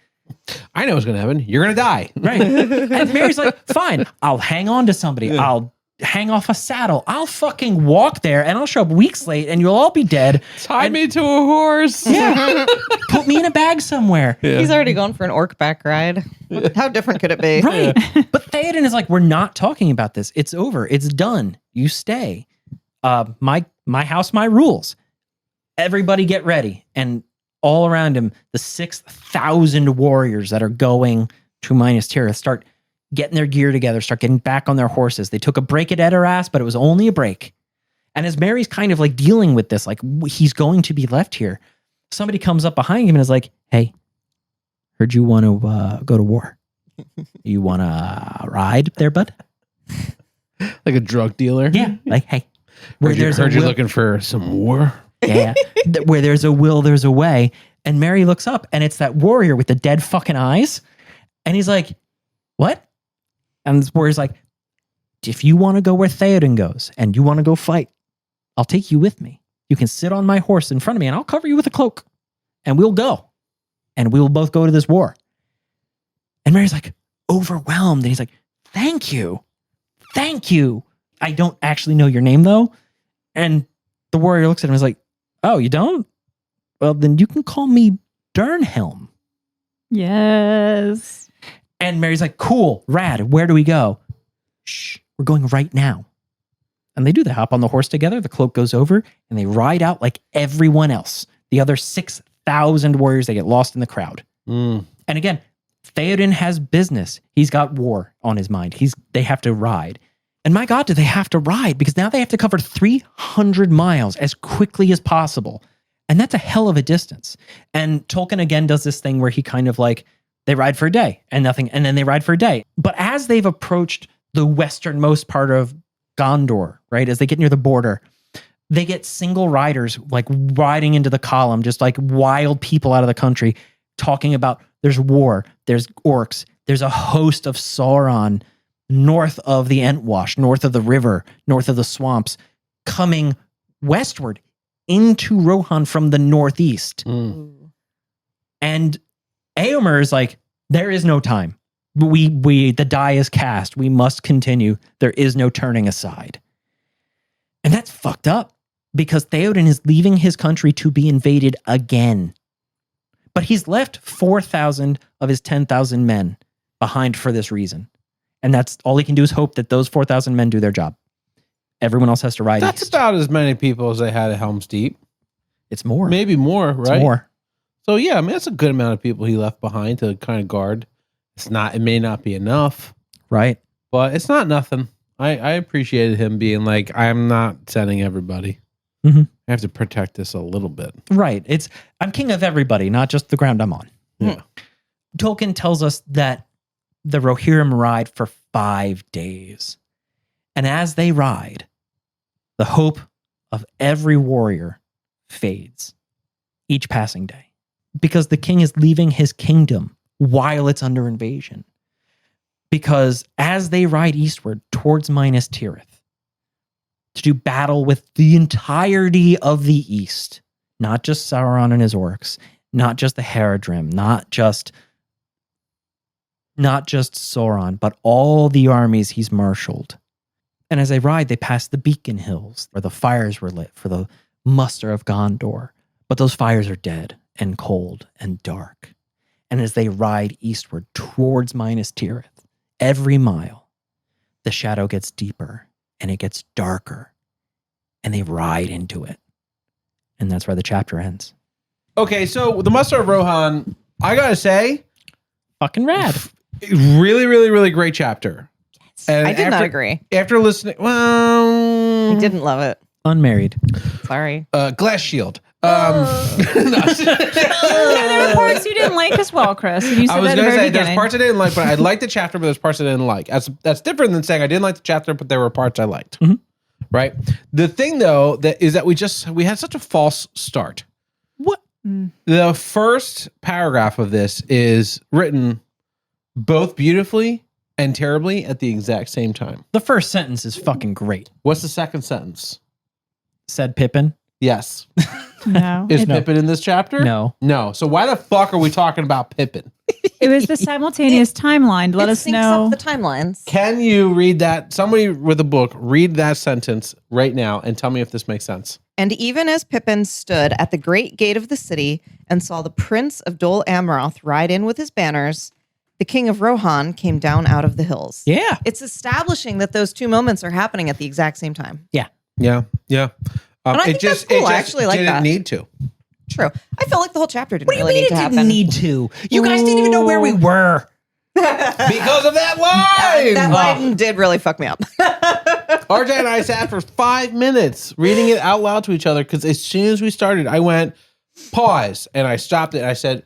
I know what's going to happen. You're going to die. Right. And Merry's like, fine, I'll hang on to somebody. Yeah. I'll hang off a saddle. I'll fucking walk there and I'll show up weeks late and you'll all be dead. Tie me to a horse. Yeah. Put me in a bag somewhere. Yeah. He's already gone for an orc back ride. How different could it be? Right. But Theoden is like, we're not talking about this. It's over. It's done. You stay. My house, my rules. Everybody get ready. And all around him, the 6,000 warriors that are going to Minas Tirith start getting their gear together, start getting back on their horses. They took a break at Edoras, but it was only a break. And as Merry's kind of like dealing with this, like he's going to be left here, somebody comes up behind him and is like, hey, heard you want to go to war. You want to ride there, bud? Like a drug dealer? Yeah. Like, hey. Heard you're looking for some war? Yeah. Where there's a will, there's a way. And Merry looks up and it's that warrior with the dead fucking eyes. And he's like, what? And this warrior's like, if you want to go where Theoden goes and you want to go fight, I'll take you with me. You can sit on my horse in front of me and I'll cover you with a cloak and we'll go. And we will both go to this war. And Merry's like overwhelmed. And he's like, thank you. Thank you. I don't actually know your name though. And the warrior looks at him and is like, oh, you don't? Well, then you can call me Dernhelm. Yes. And Merry's like, cool, rad. Where do we go? Shh, we're going right now. And they do. They hop on the horse together. The cloak goes over and they ride out like everyone else. The other 6,000 warriors, they get lost in the crowd. And again, Theoden has business. He's got war on his mind. They have to ride. And my God, do they have to ride? Because now they have to cover 300 miles as quickly as possible. And that's a hell of a distance. And Tolkien again does this thing where he kind of like, they ride for a day and nothing, and then they ride for a day. But as they've approached the westernmost part of Gondor, right, as they get near the border, they get single riders like riding into the column, just like wild people out of the country, talking about there's war, there's orcs, there's a host of Sauron north of the Entwash, north of the river, north of the swamps, coming westward into Rohan from the northeast. And Éomer is like, there is no time. The die is cast. We must continue. There is no turning aside. And that's fucked up because Theoden is leaving his country to be invaded again. But he's left 4,000 of his 10,000 men behind for this reason. And that's all he can do is hope that those 4,000 men do their job. Everyone else has to ride That's east. about as many people as they had at Helm's Deep. It's more. Maybe more, right? It's more. So yeah, I mean, that's a good amount of people he left behind to kind of guard. It may not be enough. Right. But it's not nothing. I appreciated him being like, I'm not sending everybody. Mm-hmm. I have to protect this a little bit. Right. I'm king of everybody, not just the ground I'm on. Yeah. Tolkien tells us that the Rohirrim ride for 5 days. And as they ride, the hope of every warrior fades each passing day. Because the king is leaving his kingdom while it's under invasion. Because as they ride eastward towards Minas Tirith to do battle with the entirety of the east, not just Sauron and his orcs, not just the Haradrim, not just Sauron, but all the armies he's marshaled. And as they ride, they pass the Beacon Hills, where the fires were lit for the Muster of Gondor. But those fires are dead. and cold and dark. And as they ride eastward towards Minas Tirith, every mile, the shadow gets deeper and it gets darker, and they ride into it. And that's where the chapter ends. Okay, so the Muster of Rohan, I gotta say, Fucking rad. really, really, really great chapter. And I did not agree. After listening, well, I didn't love it. Unmarried. Sorry. Glass Shield. No, there were parts you didn't like as well, Chris. And you said I was that at the going to very say beginning. there's parts I didn't like, but I liked the chapter, but there's parts I didn't like. That's different than saying I didn't like the chapter, but there were parts I liked. Mhm. Right. The thing though that is that we had such a false start. What? The first paragraph of this is written both beautifully and terribly at the exact same time. The first sentence is fucking great. What's the second sentence? Said Pippin. Yes. No. Is Pippin in this chapter? No. No. So why the fuck are we talking about Pippin? It was the simultaneous timeline. Let It us syncs know. up the timelines. Can you read that? Somebody with a book, read that sentence right now and tell me if this makes sense. And even as Pippin stood at the great gate of the city and saw the prince of Dol Amroth ride in with his banners, the king of Rohan came down out of the hills. Yeah. It's establishing that those two moments are happening at the exact same time. Yeah. Yeah. And I think that's cool. I actually like didn't that. need to. True. I felt like the whole chapter didn't What do you really mean need it to didn't happen. need to? You guys didn't even know where we were. Because of that line. That line did really fuck me up. RJ and I sat for 5 minutes reading it out loud to each other because as soon as we started, I went, pause, and I stopped it and I said,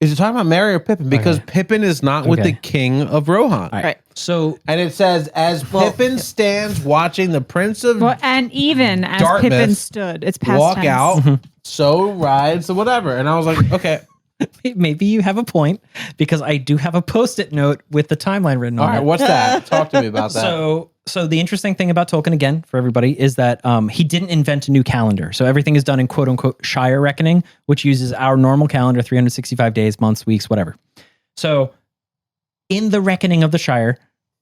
is it talking about Merry or Pippin? Because Pippin is not with the king of Rohan. Right. So And it says, as Pippin stands watching the prince of Well, and even as Dartmouth Pippin stood, it's past walk tense. out, so rides, so whatever. And I was like, okay. maybe you have a point, because I do have a post-it note with the timeline written All on right, it. what's that? Talk to me about that. So the interesting thing about Tolkien, again, for everybody, is that he didn't invent a new calendar. So everything is done in quote unquote Shire reckoning, which uses our normal calendar, 365 days, months, weeks, whatever. So in the reckoning of the Shire,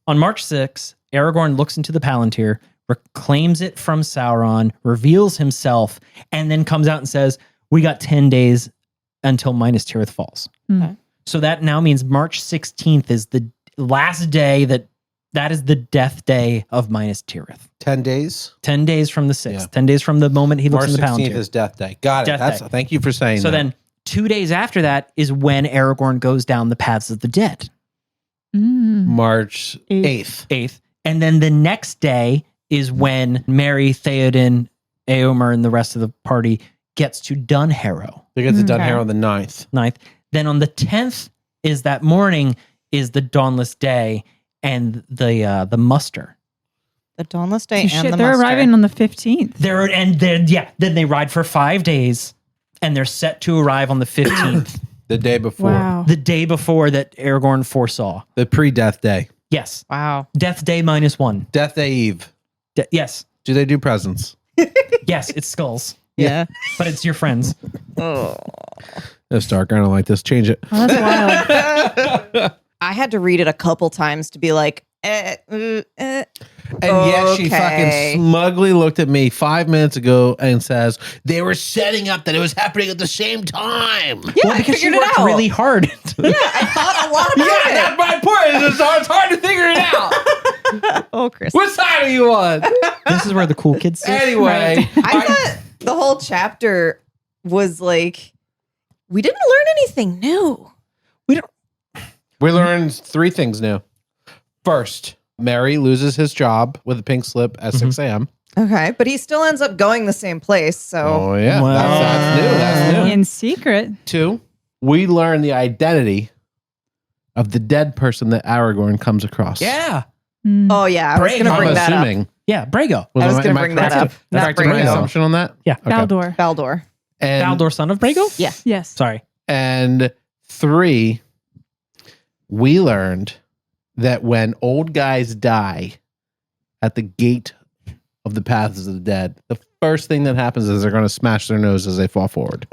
on March 6th, Aragorn looks into the Palantir, reclaims it from Sauron, reveals himself, and then comes out and says, we got 10 days until Minas Tirith falls. Okay. So that now means March 16th is the last day that is the death day of Minas Tirith. 10 days? 10 days from the 6th. Yeah. 10 days from the moment he looks March in the 16th Palantir. is death day. Got it. Death day. Thank you for saying So that. then 2 days after that is when Aragorn goes down the paths of the dead. March 8th. 8th. And then the next day is when Merry, Theoden, Éomer, and the rest of the party gets to Dunharrow. They get to Okay. Dunharrow on the 9th. 9th. Then on the 10th is that morning is the Dawnless Day and the muster. The Dawnless Day So and shit, the they're muster. arriving on the 15th. Then they ride for 5 days and they're set to arrive on the 15th, The day before. Wow. the day before that Aragorn foresaw. The pre-death day. Yes. Wow. Death Day -1. Death Day Eve. Yes. Do they do presents? Yes, it's skulls, Yeah. but it's your friends. Oh. That's dark. I don't like this. Change it. Oh, that's wild. I had to read it a couple times to be like, And yet she Okay. fucking smugly looked at me 5 minutes ago and says, they were setting up that it was happening at the same time. Yeah, Well, because I she figured it worked out. really hard. Yeah, I thought a lot about Yeah, it. that's my point. It's hard to figure it out. Oh, Chris. What side are you on? This is where the cool kids sit. Anyway. I thought the whole chapter was like, we didn't learn anything new. We learned 3 things new. First, Merry loses his job with a pink slip at 6 a.m. Okay, but he still ends up going the same place. So Oh, yeah. Well- That's new. That's new. In secret. 2, we learn the identity of the dead person that Aragorn comes across. Yeah. oh yeah, I was going to I'm bring that up. assuming. Yeah, Brago. I was going am to bring that correct? up. Not Correct in my Brago. assumption on that? Yeah. Okay. Baldor. Baldor. And, Baldor, son of Brago? Yeah. Yes. Sorry. And 3, we learned that when old guys die at the gate of the paths of the dead, the first thing that happens is they're going to smash their nose as they fall forward.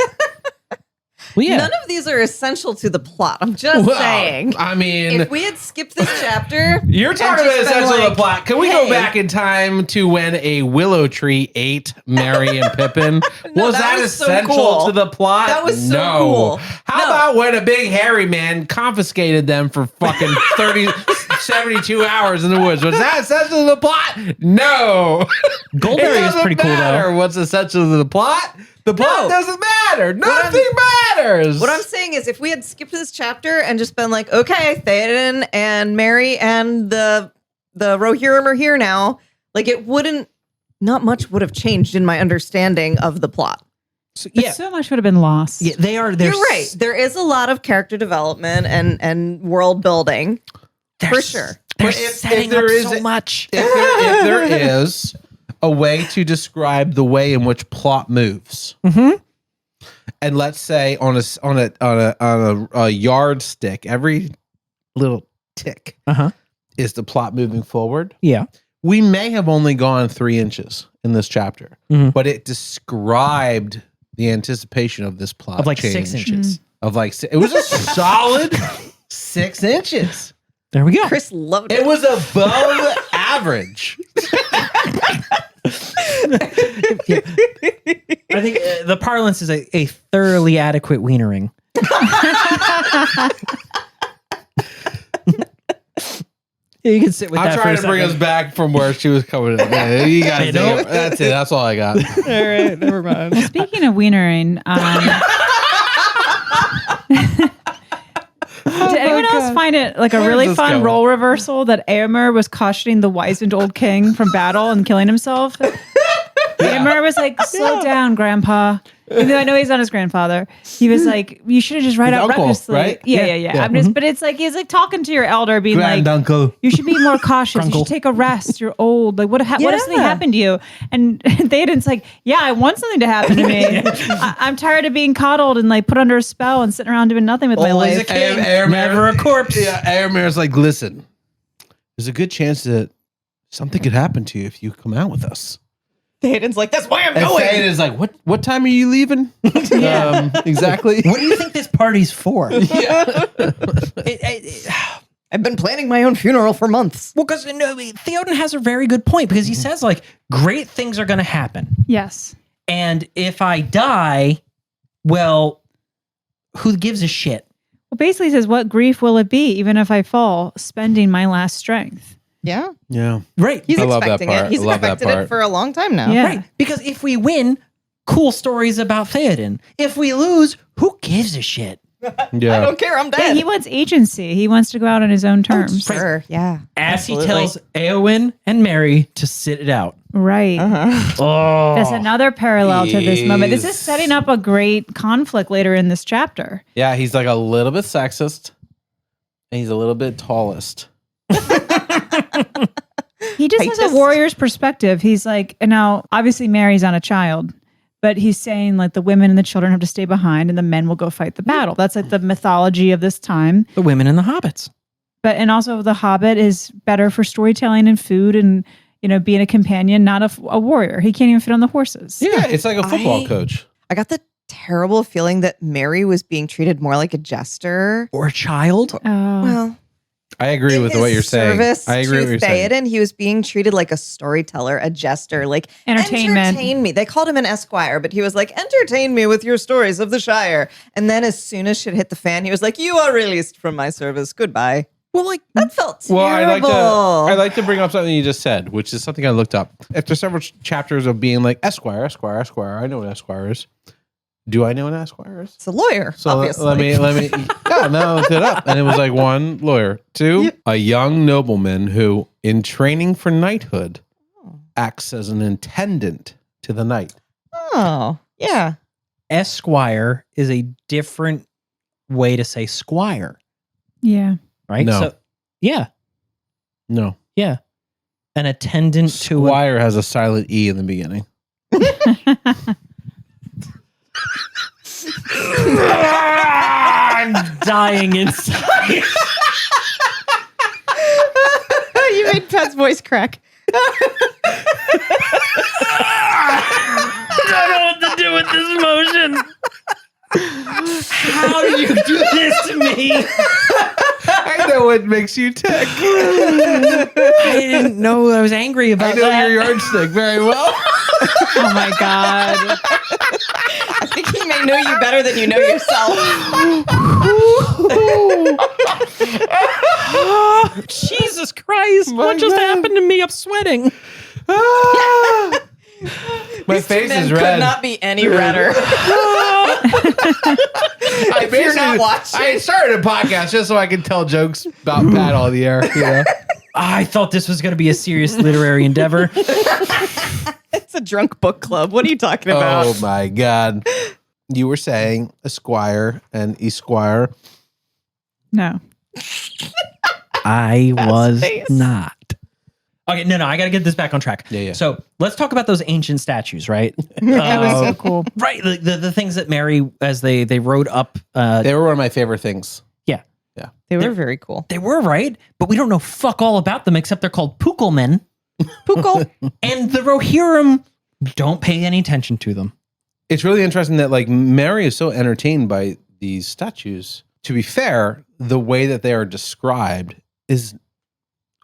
Well, yeah. None of these are essential to the plot. I'm just saying. I mean, If we had skipped this chapter, you're talking about just been essential to the like, plot. Can we hey. go back in time to when a willow tree ate Merry and Pippin? Was that that was so essential cool. to the plot? That was so no. cool. How No. about when a big hairy man confiscated them for fucking 72 hours in the woods? Was that essential to the plot? No. Goldberry is pretty cool, though. What's essential to the plot? The plot No. doesn't matter. Nothing matters. What I'm saying is, if we had skipped this chapter and just been like, okay, Theoden and Merry and the Rohirrim are here now, like not much would have changed in my understanding of the plot. So, But so much would have been lost. Yeah, they are. You're right. There is a lot of character development and world building, for sure. They're But if setting there up is so a- much. if there is a way to describe the way in which plot moves, and let's say on a yardstick, every little tick is the plot moving forward. Yeah. We may have only gone 3 inches in this chapter, but it described the anticipation of this plot Of like change. 6 inches. Of like it was a solid 6 inches. There we go. Chris loved It it. was above average. I think the parlance is a thoroughly adequate wienering. You can sit with I'm that trying for to a bring us second. back from where she was coming in. Yeah, you guys, You know? that's it. That's all I got. All right, never mind. Speaking of wienering, did anyone else find it like a Where is really this fun going? role reversal that Éomer was cautioning the wizened old king from battle and killing himself? Éomer was like, "Slow down, Grandpa." Even though I know he's not his grandfather, he was like, "You should have just ride His out uncle, recklessly." right? Yeah. Yeah. I'm just, but it's like he's like talking to your elder, being Grand like, uncle. "You should be more cautious. You Grunkle. should take a rest. You're old. Like, what has something Yeah. happened to you?" And Theoden's like, "Yeah, I want something to happen to me. I'm tired of being coddled and like put under a spell and sitting around doing nothing with my Always a life." king, Éomer- never a corpse. Yeah, Aramir's like, listen, there's a good chance that something could happen to you if you come out with us. Theoden's like, that's why I'm And going. Theoden's like, what time are you leaving? Exactly. What do you think this party's for? Yeah. I've been planning my own funeral for months. Well, because Theoden has a very good point because he says like great things are going to happen, Yes. and if I die, well, who gives a shit? Well, basically, he says, "What grief will it be, even if I fall, spending my last strength?" Yeah. Yeah. Right, He's I love that expecting part. it. He's I love that expected it part. for a long time now. Yeah. right. Because if we win, cool stories about Theoden. If we lose, who gives a shit? I Yeah. don't care. I'm Yeah, dead. he wants agency. He wants to go out on his own terms. Sure. Yeah. As Absolutely. he tells Éowyn and Merry to sit it out. Right. Oh, That's another parallel to this moment. This is Yes. setting up a great conflict later in this chapter. Yeah, he's like a little bit sexist. And he's a little bit tallest. He just has Heightist. a warrior's perspective. He's like, and now obviously Mary's on a child, but he's saying like the women and the children have to stay behind and the men will go fight the battle. That's like the mythology of this time. the women and the hobbits. But and also the Hobbit is better for storytelling and food and being a companion, not a warrior. He can't even fit on the horses. Yeah, it's like a football coach. I got the terrible feeling that Mary was being treated more like a jester. Or a child. Oh. Well, I agree in with his what you're saying. service I agree with to what you're saying. Theoden, he was being treated like a storyteller, a jester, like Entertainment. Entertain me. They called him an esquire, but he was like, entertain me with your stories of the Shire. And then as soon as shit hit the fan, he was like, you are released from my service. Goodbye. Well, like That felt Well, terrible. I'd like to bring up something you just said, which is something I looked up. After several chapters of being like Esquire, I know what Esquire is. Do I know what Esquire is? It's a lawyer, So obviously. let me. Yeah, no, I looked it up, and it was like 1 lawyer, 2 a young nobleman who, in training for knighthood, acts as an attendant to the knight. Oh, yeah. Esquire is a different way to say squire, Yeah. right? No. So, yeah, No, yeah. An attendant to a, Squire has a silent e in the beginning. I'm dying inside. You made Pat's voice crack. I don't know what to do with this motion. How did you do this to me? I know what makes you tick. I didn't know I was angry about I know that. your yardstick very well. Oh my God. I think he may know you better than you know yourself. Jesus Christ. What just happened to me? I'm sweating. My These two face men is could red. not be any redder. If you're not watching. I started a podcast just so I could tell jokes about Pat on the air. You know? I thought this was going to be a serious literary endeavor. It's a drunk book club. What are you talking about? Oh my God. You were saying Esquire and Esquire. No. I was face. not. Okay, no, I got to get this back on track. Yeah. So let's talk about those ancient statues, right? That was so cool. Right, the things that Mary, as they rode up. They were one of my favorite things. They were very cool. They were, right? But we don't know fuck all about them except they're called Púkel-men. Púkel. And the Rohirrim don't pay any attention to them. It's really interesting that like Mary is so entertained by these statues. To be fair, the way that they are described is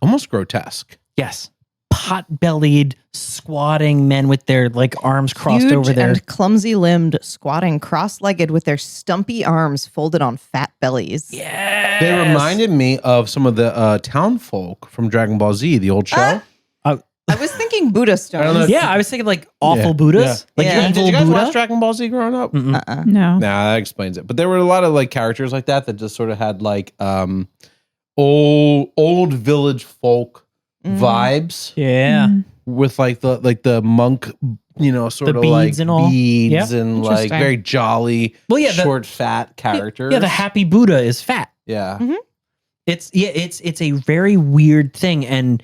almost grotesque. Yes. Pot-bellied, squatting men with their like arms crossed Huge over their... and clumsy-limbed, squatting cross-legged with their stumpy arms folded on fat bellies. Yes. They reminded me of some of the town folk from Dragon Ball Z, the old show. I was thinking Buddha stones. I don't know if- Yeah, I was thinking like awful Yeah. Buddhas. Yeah. Like Yeah. Did evil you guys Buddha. watch Dragon Ball Z growing up? Mm-mm. Uh-uh. No. Nah, that explains it. But there were a lot of like characters like that just sort of had like old village folk vibes Yeah. Mm. with like the monk, you know, sort The of like beads and all. beads Yeah. and like Interesting. very jolly, Well, yeah, short, fat characters. Yeah, the happy Buddha is fat. Yeah. It's a very weird thing, and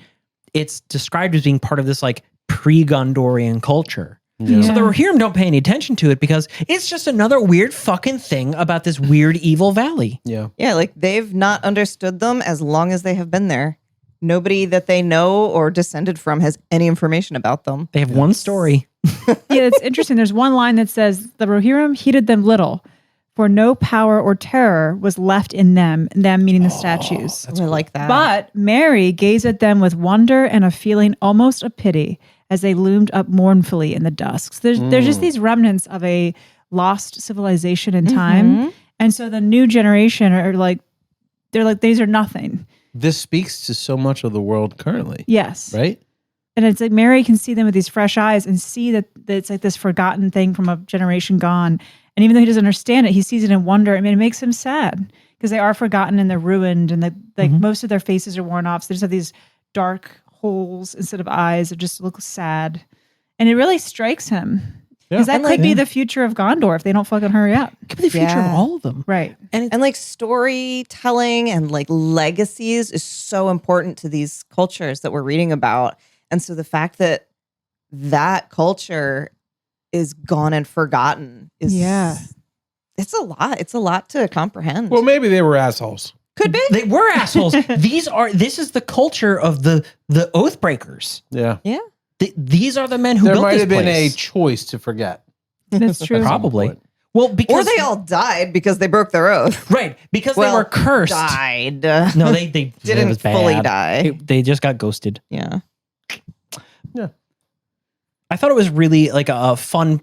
it's described as being part of this like pre-Gondorian culture. Yeah. So the Rohirrim don't pay any attention to it because it's just another weird fucking thing about this weird evil valley. Yeah. Yeah, like they've not understood them as long as they have been there. Nobody that they know or descended from has any information about them. They have one story. Yeah, it's interesting. There's one line that says, the Rohirrim heeded them little, for no power or terror was left in them meaning the statues. I like that. But Mary gazed at them with wonder and a feeling almost of pity as they loomed up mournfully in the dusk. So there's just these remnants of a lost civilization in time. And so the new generation are like, they're like, these are nothing. This speaks to so much of the world currently, Yes. right? And it's like Mary can see them with these fresh eyes and see that it's like this forgotten thing from a generation gone. And even though he doesn't understand it, he sees it in wonder. I mean, it makes him sad because they are forgotten and they're ruined and most of their faces are worn off. So they just have these dark holes instead of eyes. It just looks sad. And it really strikes him. Because that could be the future of Gondor if they don't fucking hurry up. It could be the future of Yeah. all of them. Right. And like storytelling and like legacies is so important to these cultures that we're reading about. And so the fact that that culture is gone and forgotten is it's a lot. It's a lot to comprehend. Well, maybe they were assholes. Could be. They were assholes. This is the culture of the oath breakers. Yeah. Yeah. These are the men who There built might this have been place. a choice to forget. That's true. Probably. point. Well, because Or they all died because they broke their oath. right because Well, they were cursed. Died. No, they it Didn't was fully bad. die. They just got ghosted. Yeah. I thought it was really like a fun,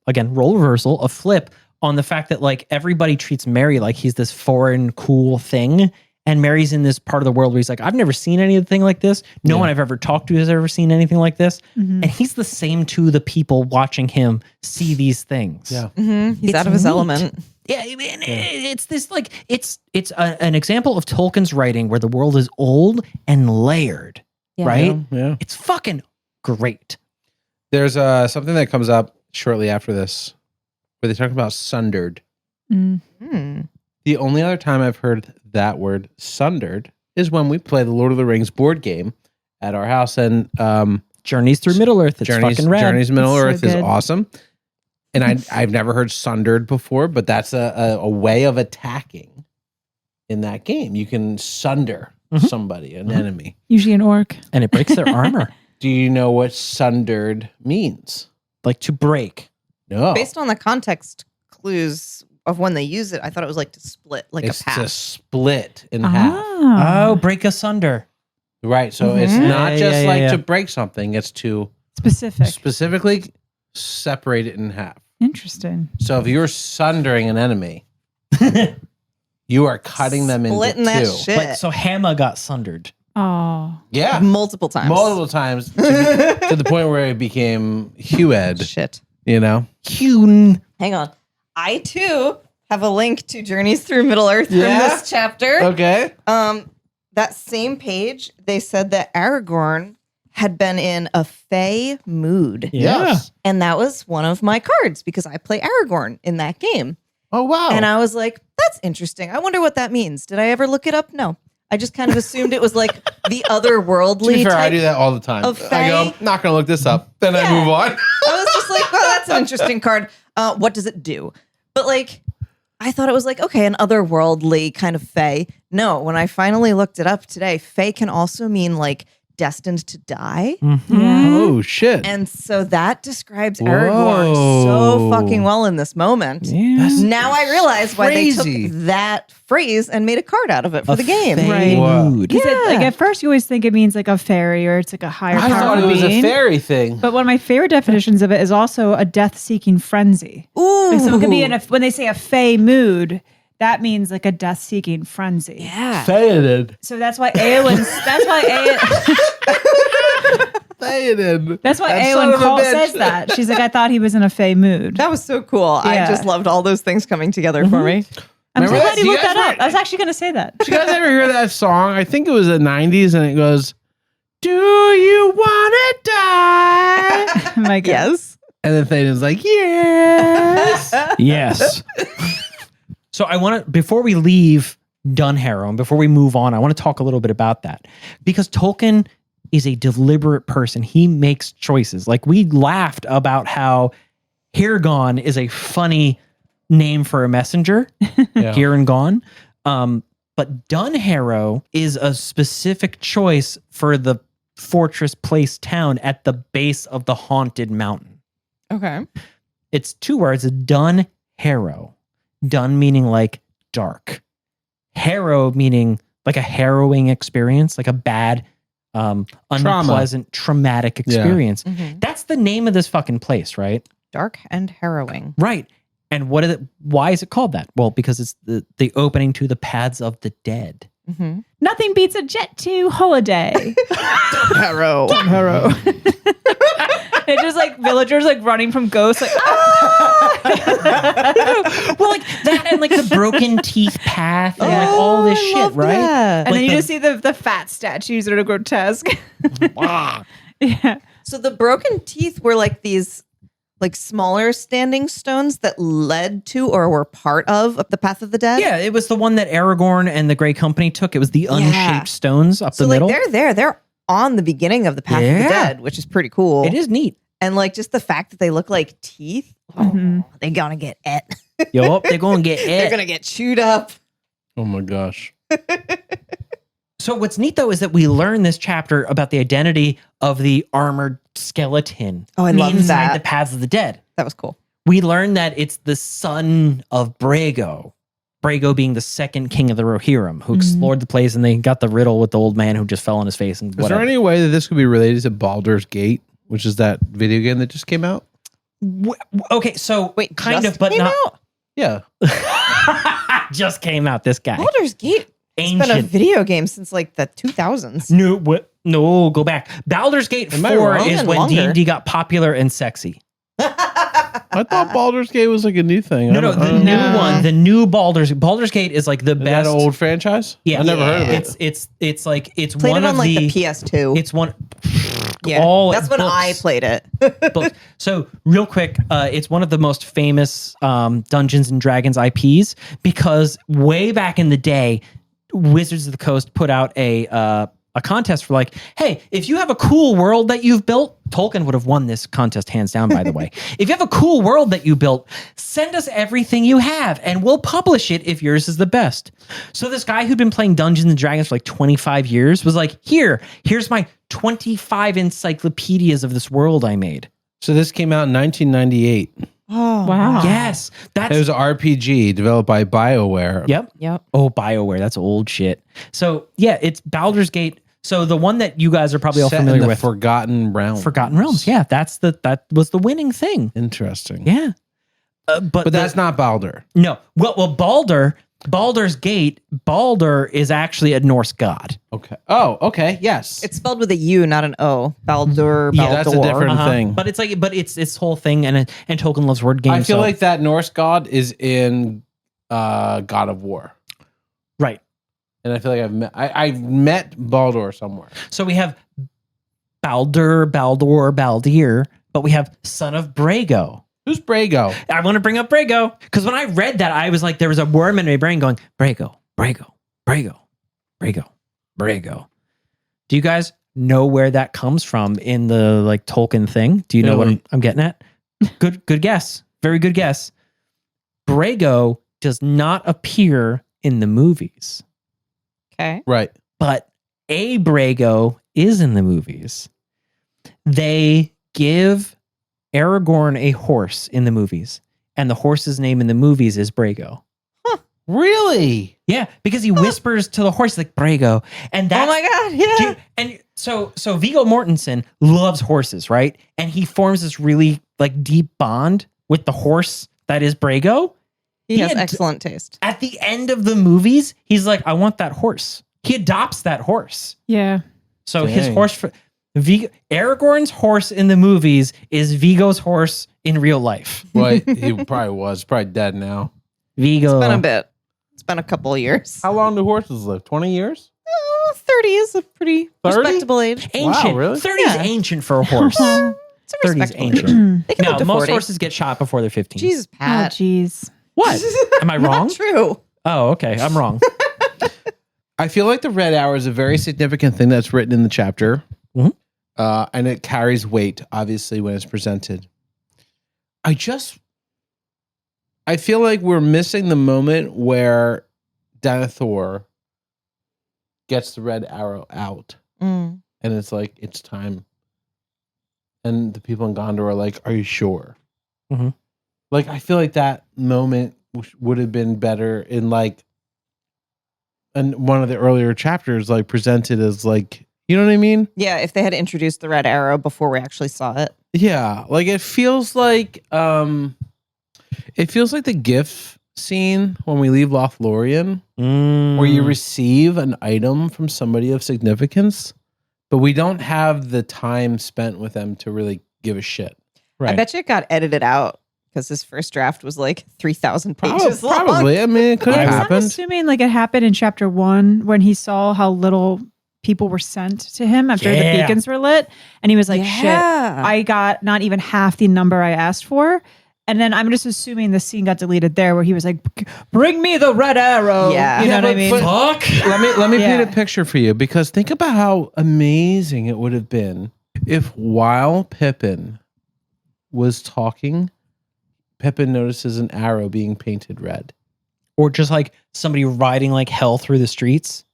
again, role reversal, a flip on the fact that like everybody treats Mary like he's this foreign cool thing. And Mary's in this part of the world where he's like, I've never seen anything like this. No one I've ever talked to has ever seen anything like this. Mm-hmm. And he's the same to the people watching him see these things. Yeah. He's It's out of his neat. element. Yeah, I mean, it's this like it's an example of Tolkien's writing where the world is old and layered, right? Yeah. It's fucking great. There's something that comes up shortly after this where they talk about sundered. Mm. Hmm. The only other time I've heard that word sundered is when we play the Lord of the Rings board game at our house. And Journeys through Middle Earth. It's fucking rad. Journeys Middle It's so Earth is good. awesome. And I've never heard sundered before, but that's a way of attacking in that game. You can sunder somebody, an enemy. Usually an orc. And it breaks their armor. Do you know what sundered means? Like to break. No. Based on the context clues, of when they use it, I thought it was like to split like It's a path. to split in half. Oh, break asunder. Right. So it's not Yeah, just yeah, like yeah. to break something, it's to Specific. specifically separate it in half. Interesting. So if you're sundering an enemy, you are cutting them into Splitting that two. shit. Like, so Hammer got sundered. Oh. Yeah. Multiple times. Multiple times to the point where it became Hewed, Shit. you know? Hune. Hang on. I too have a link to Journeys Through Middle Earth Yeah? from this chapter. Okay. That same page, they said that Aragorn had been in a fey mood. Yes. And that was one of my cards because I play Aragorn in that game. Oh, wow. And I was like, that's interesting. I wonder what that means. Did I ever look it up? No. I just kind of assumed it was like the to be otherworldly fair, I type. do that all the time. of I go, Fae. not going to look this up. Then I move on. I was just like, well, that's an interesting card. What does it do? But like, I thought it was like, okay, an otherworldly kind of fae. No, when I finally looked it up today, fae can also mean like destined to die. Yeah. Oh, shit. And so that describes Aragorn so Whoa. fucking well in this moment. Yeah. Now I realize why they crazy. took that phrase and made a card out of it for A the game. fey Right. Wow. mood. Because Yeah. like at first you always think it means like a fairy or it's like a higher I power thought it was a being. fairy thing. But one of my favorite definitions of it is also a death-seeking frenzy. Ooh. Like, so it could be when they say a fey mood, that means like a death-seeking frenzy. Yeah. Theoden. So that's why Eowyn's. Theoden. That's why That son Eowyn of a bitch. says that. She's like, I thought he was in a fey mood. That was so cool. I Yeah. just loved all those things coming together for me. I'm so Remember glad that? you Do you looked that guys up. I was actually going to say that. Did you guys ever hear that song? I think it was the 90s, and it goes, "Do you want to die?" Oh my God. Yes. And then Theoden's like, "Yes." Yes. So I want to, before we leave Dunharrow and before we move on, I want to talk a little bit about that because Tolkien is a deliberate person. He makes choices. Like we laughed about how Hirgon is a funny name for a messenger, Yeah. here and gone. But Dunharrow is a specific choice for the fortress place town at the base of the haunted mountain. Okay. It's two words, Dunharrow. Dun meaning like dark. Harrow meaning like a harrowing experience, like a bad, unpleasant, traumatic experience. Mhm. That's the name of this fucking place, right? Dark and harrowing. Right. And what is it? Why is it called that? Well, because it's the opening to the paths of the dead. Mm-hmm. Nothing beats a jet to holiday. Harrow. It's just like villagers like running from ghosts. Like, Well, like that and like the broken teeth path and like all this shit, right? and Like then you the- just see the fat statues that are grotesque. Yeah. So the broken teeth were like these like smaller standing stones that led to or were part of the Path of the Dead. Yeah, it was the one that Aragorn and the Grey Company took. It was the unshaped stones up So the like middle. they're there. They're on the beginning of the Path of Yeah. the Dead, which is pretty cool. It is neat. And like just the fact that they look like teeth. Mhm. Oh, they're gonna get et. Yup, they're going to get They're it. gonna get chewed up. Oh my gosh. So what's neat though is that we learn this chapter about the identity of the armored skeleton. Oh, I love inside that. the paths of the dead. That was cool. We learn that it's the son of Brago. Brago being the second king of the Rohirrim, who explored the place and they got the riddle with the old man who just fell on his face and Is whatever. there any way that this could be related to Baldur's Gate, which is that video game that just came out? Okay, so Wait, kind just of, but came not. out? Yeah. Just came out. This guy, Baldur's Gate. It's been a ancient. video game since like the 2000s. No, what? No, go back. Baldur's Gate Am I 4 wrong? is Even when longer. D&D got popular and sexy. I thought Baldur's Gate was like a new thing. No, the I new don't know. one, the new Baldur's Gate is like the Is that best. an old franchise? Yeah, I never heard of it. It's like it's Played one it on of like the. the PS2. It's one. Yeah, all that's when books. I played it. Books. So real quick, it's one of the most famous Dungeons and Dragons IPs because way back in the day, Wizards of the Coast put out a contest for like, hey, if you have a cool world that you've built, Tolkien would have won this contest hands down, by the way. If you have a cool world that you built, send us everything you have and we'll publish it if yours is the best. So this guy who'd been playing Dungeons and Dragons for like 25 years was like, here's my 25 encyclopedias of this world I made. So this came out in 1998. Oh, Wow. Yes, It was an RPG developed by BioWare. Yep. Yep. Oh, BioWare. That's old shit. So yeah, it's Baldur's Gate. So the one that you guys are probably all Set in familiar the with, Forgotten Realms. Forgotten Realms. Yeah, that was the winning thing. Interesting. Yeah. But That's not Baldur. no. Well, Baldur's Gate. Baldur is actually a Norse god. Okay. Oh, okay. Yes. It's spelled with a U, not an O. Baldur. Yeah, that's a Baldur. different thing. But it's this whole thing, and Tolkien loves word games. I feel so- like that Norse god is in God of War. right. And I feel like I've met Baldur somewhere. So we have Baldur, Baldir, but we have son of Brago. Who's Brago? I want to bring up Brago because when I read that, I was like, there was a worm in my brain going, Brago. Do you guys know where that comes from in the like Tolkien thing? Do you know what I'm getting at? Good guess. Very good guess. Brago does not appear in the movies, Okay. Right. but a Brago is in the movies. They give Aragorn a horse in the movies, and the horse's name in the movies is Brago. Really? Yeah, because he whispers to the horse like Brago, and that's Oh my God. Yeah. and so Viggo Mortensen loves horses, right? And he forms this really like deep bond with the horse that is Brago. He has had- excellent taste. At the end of the movies, he's like, I want that horse. He adopts that horse. Yeah. So his Dang. horse, Aragorn's horse in the movies is Viggo's horse in real life. Well, he probably dead now. Vigo. It's been a bit. It's been a couple of years. How long do horses live? 20 years? 30 is a pretty 30? respectable age. Ancient. Wow, really? 30 is Yeah. ancient for a horse. It's a 30 is respectable age. ancient. They can No, live to most 40. horses get shot before they're 15. Jesus, Oh, Pat. jeez. What? Am I wrong? Not true. Oh, okay. I'm wrong. I feel like the red hour is a very significant thing that's written in the chapter. Mhm. And it carries weight, obviously, when it's presented. I feel like we're missing the moment where Denethor gets the red arrow out. Mm. And it's like, it's time. And the people in Gondor are like, are you sure? Mhm. Like, I feel like that moment would have been better in like, and one of the earlier chapters, like presented as like, you know what I mean? Yeah, if they had introduced the red arrow before we actually saw it. Yeah. Like it feels like the GIF scene when we leave Lothlorien, where you receive an item from somebody of significance, but we don't have the time spent with them to really give a shit. Right. I bet you it got edited out because his first draft was like 3,000 pages long. Probably. I mean, it could have I'm happened. assuming like it happened in chapter 1 when he saw how little people were sent to him after the Yeah. beacons were lit. And he was like, shit, Yeah. I got not even half the number I asked for. And then I'm just assuming the scene got deleted there where he was like, bring me the red arrow. Yeah. You know Yeah, what I but- mean? but- Fuck. Let me Yeah. paint a picture for you, because think about how amazing it would have been if while Pippin was talking, Pippin notices an arrow being painted red. Or just like somebody riding like hell through the streets.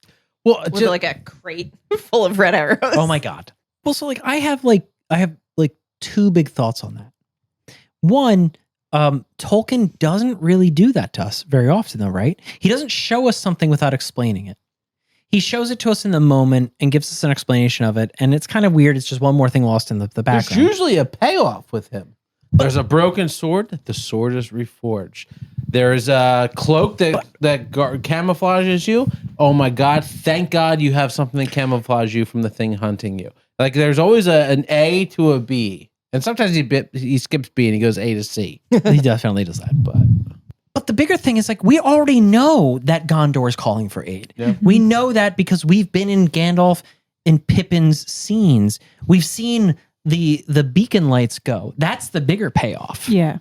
Well, With like a crate full of red arrows. Oh my God. Well, so like I have like two big thoughts on that. One, Tolkien doesn't really do that to us very often though, right? He doesn't show us something without explaining it. He shows it to us in the moment and gives us an explanation of it. And it's kind of weird. It's just one more thing lost in the there's background. usually a payoff with him. There's a broken sword. The sword is reforged. There's a cloak that camouflages you. Oh my God! Thank God you have something that camouflages you from the thing hunting you. Like there's always an A to a B, and sometimes he skips B and he goes A to C. He definitely does that. But the bigger thing is like we already know that Gondor is calling for aid. Yeah. We know that because we've been in Gandalf and Pippin's scenes. We've seen the beacon lights go. That's the bigger payoff. Yeah.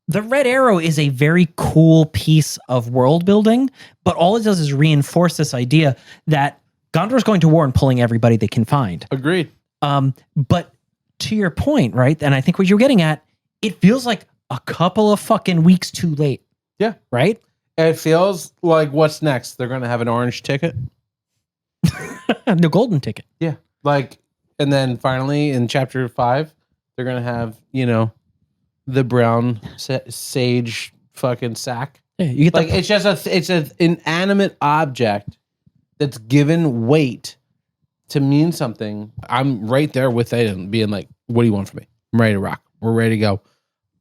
The red arrow is a very cool piece of world building, but all it does is reinforce this idea that Gondor is going to war and pulling everybody they can find. Agreed. But to your point, right? And I think what you're getting at, it feels like a couple of fucking weeks too late. Yeah. Right? It feels like what's next? They're gonna have an orange ticket. The golden ticket. Yeah. Like, and then finally in chapter 5, they're gonna have the brown sage fucking sack. Yeah, you get Like it's just it's an inanimate object that's given weight to mean something. I'm right there with Theoden being like, what do you want from me? I'm ready to rock. We're ready to go.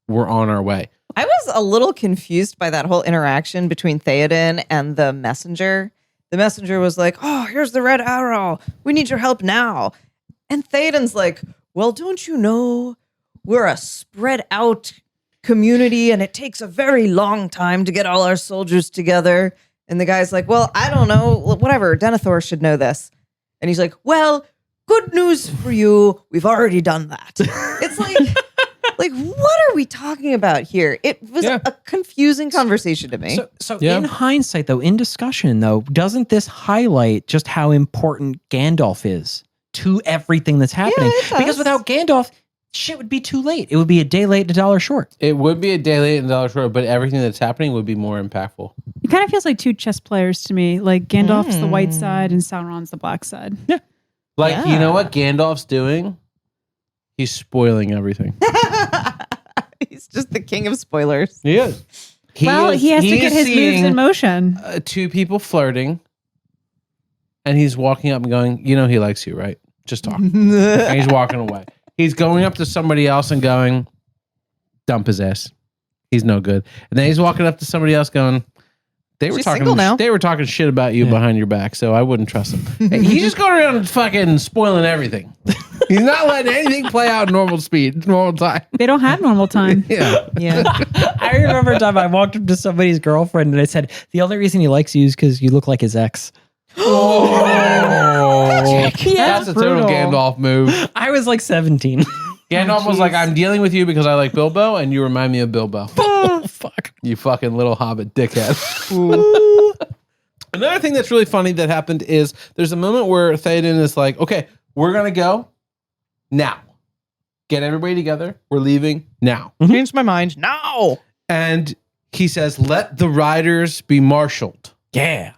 We're on our way. I was a little confused by that whole interaction between Theoden and the messenger. The messenger was like, oh, here's the red arrow. We need your help now. And Theoden's like, well, don't you know we're a spread out community and it takes a very long time to get all our soldiers together. And the guy's like, well, I don't know. Whatever. Denethor should know this. And he's like, well, good news for you. We've already done that. It's like, what are we talking about here? It was a confusing conversation to me. So in hindsight, though, in discussion, though, doesn't this highlight just how important Gandalf is to everything that's happening? Yeah, it does. Because without Gandalf, shit would be too late. It would be a day late and a dollar short. It would be a day late and a dollar short, but everything that's happening would be more impactful. It kind of feels like two chess players to me. Like Gandalf's the white side and Sauron's the black side. Yeah. Like, you know what Gandalf's doing? He's spoiling everything. He's just the king of spoilers. He is. He has to get his moves in motion. Two people flirting, and he's walking up and going, you know he likes you, right? Just talk. And he's walking away. He's going up to somebody else and going, dump his ass. He's no good. And then he's walking up to somebody else going, She's single now. They were talking shit about you behind your back, so I wouldn't trust him. And he's just going around fucking spoiling everything. He's not letting anything play out normal speed, normal time. They don't have normal time. Yeah. I remember a time I walked up to somebody's girlfriend and I said, the only reason he likes you is because you look like his ex. Oh, that's a total brutal. Gandalf move. I was like 17. Gandalf was like, I'm dealing with you because I like Bilbo, and you remind me of Bilbo. Oh, fuck. You fucking little hobbit dickhead. Another thing that's really funny that happened is there's a moment where Theoden is like, okay, we're going to go now. Get everybody together. We're leaving now. Changed my mind. No. And he says, let the riders be marshaled. Yeah.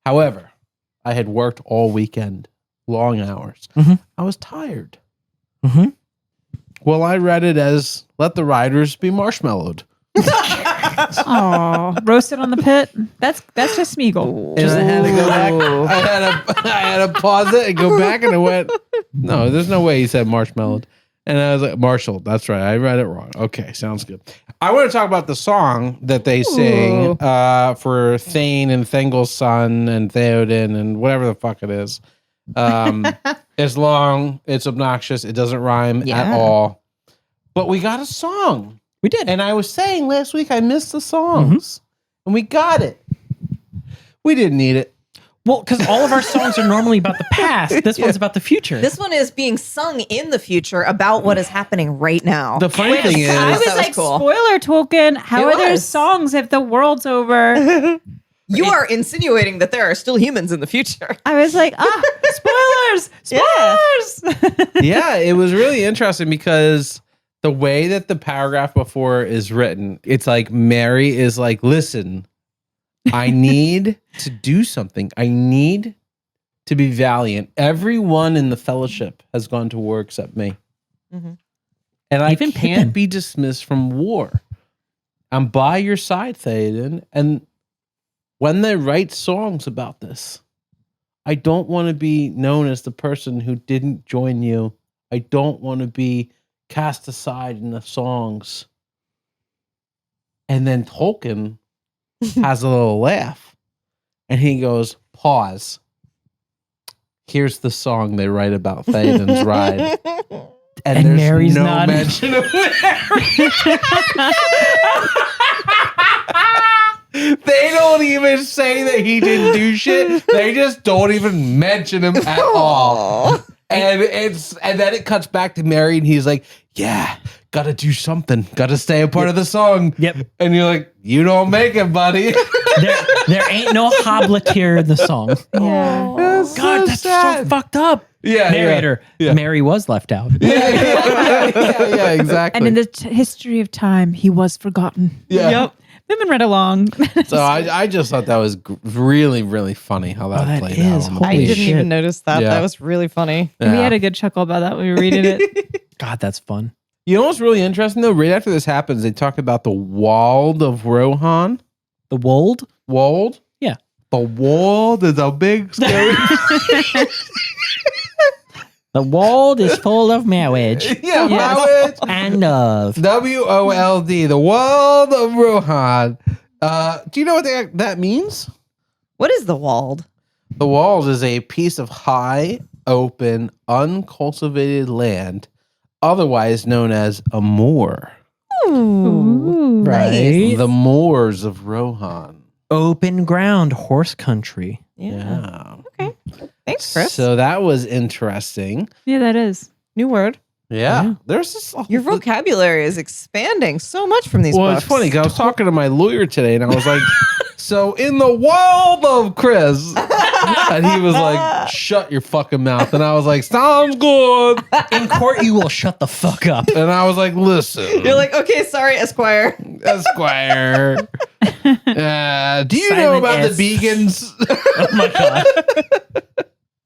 However, I had worked all weekend, long hours. I was tired. Well, I read it as, let the riders be marshmallowed. Oh, roasted on the pit. That's just Smeagol. And I had to go back. I had to pause it and go back, and I went, no, there's no way he said marshmallowed. And I was like, Marshall, that's right. I read it wrong. Okay, sounds good. I want to talk about the song that they sing for Thane and Thengol's son and Theoden and whatever the fuck it is. It's long. It's obnoxious. It doesn't rhyme at all. But we got a song. We did. And I was saying last week I missed the songs. And we got it. We didn't need it. Well, because all of our songs are normally about the past. This one's about the future. This one is being sung in the future about what is happening right now. The funny thing is, I was that was like, cool. spoiler, Tolkien. How It are there was. songs if the world's over? You are insinuating that there are still humans in the future. I was like, spoilers, spoilers. yeah, it was really interesting because the way that the paragraph before is written, it's like Mary is like, listen, I need to do something. I need to be valiant. Everyone in the fellowship has gone to war except me. And I Even can't Pippin. be dismissed from war. I'm by your side, Theoden. And when they write songs about this, I don't want to be known as the person who didn't join you. I don't want to be cast aside in the songs. And then Tolkien has a little laugh. And he goes, pause. Here's the song they write about Theoden's ride. And there's Mary's no not mention of Mary. They don't even say that he didn't do shit. They just don't even mention him at all. And then it cuts back to Mary, and he's like, "Yeah, gotta do something. Gotta stay a part of the song." Yep. And you're like, "You don't make it, buddy." There ain't no hobletier in the song. Yeah. God, that's so fucked up. Yeah, Narrator. yeah. Mary was left out. Yeah, exactly. And in the history of time, he was forgotten. yeah. Moving right along. So I just thought that was really, really funny how that, that played is out. holy I didn't shit. even notice that. Yeah. That was really funny. We had a good chuckle about that when we were reading it. God, that's fun. You know what's really interesting though? Right after this happens, they talk about the Wald of Rohan. The wold? Wald? Yeah. The Wald is a big scary. The wold is full of marriage. Yeah, marriage. And love. WOLD, the Wald of Rohan. Do you know what that means? What is the Wald? The Wald is a piece of high, open, uncultivated land, otherwise known as a moor. Ooh. Right. The moors of Rohan. Open ground, horse country. Yeah. Okay. Thanks, Chris. So that was interesting. Yeah, that is. New word. Yeah. There's this. Your vocabulary is expanding so much from these Well, books. it's funny because I was talking to my lawyer today and I was like, so in the world of Chris. And he was like, shut your fucking mouth. And I was like, sounds good. In court, you will shut the fuck up. And I was like, listen. You're like, okay, sorry, Esquire. Esquire. Do you know Simon about S. the vegans? Oh my God.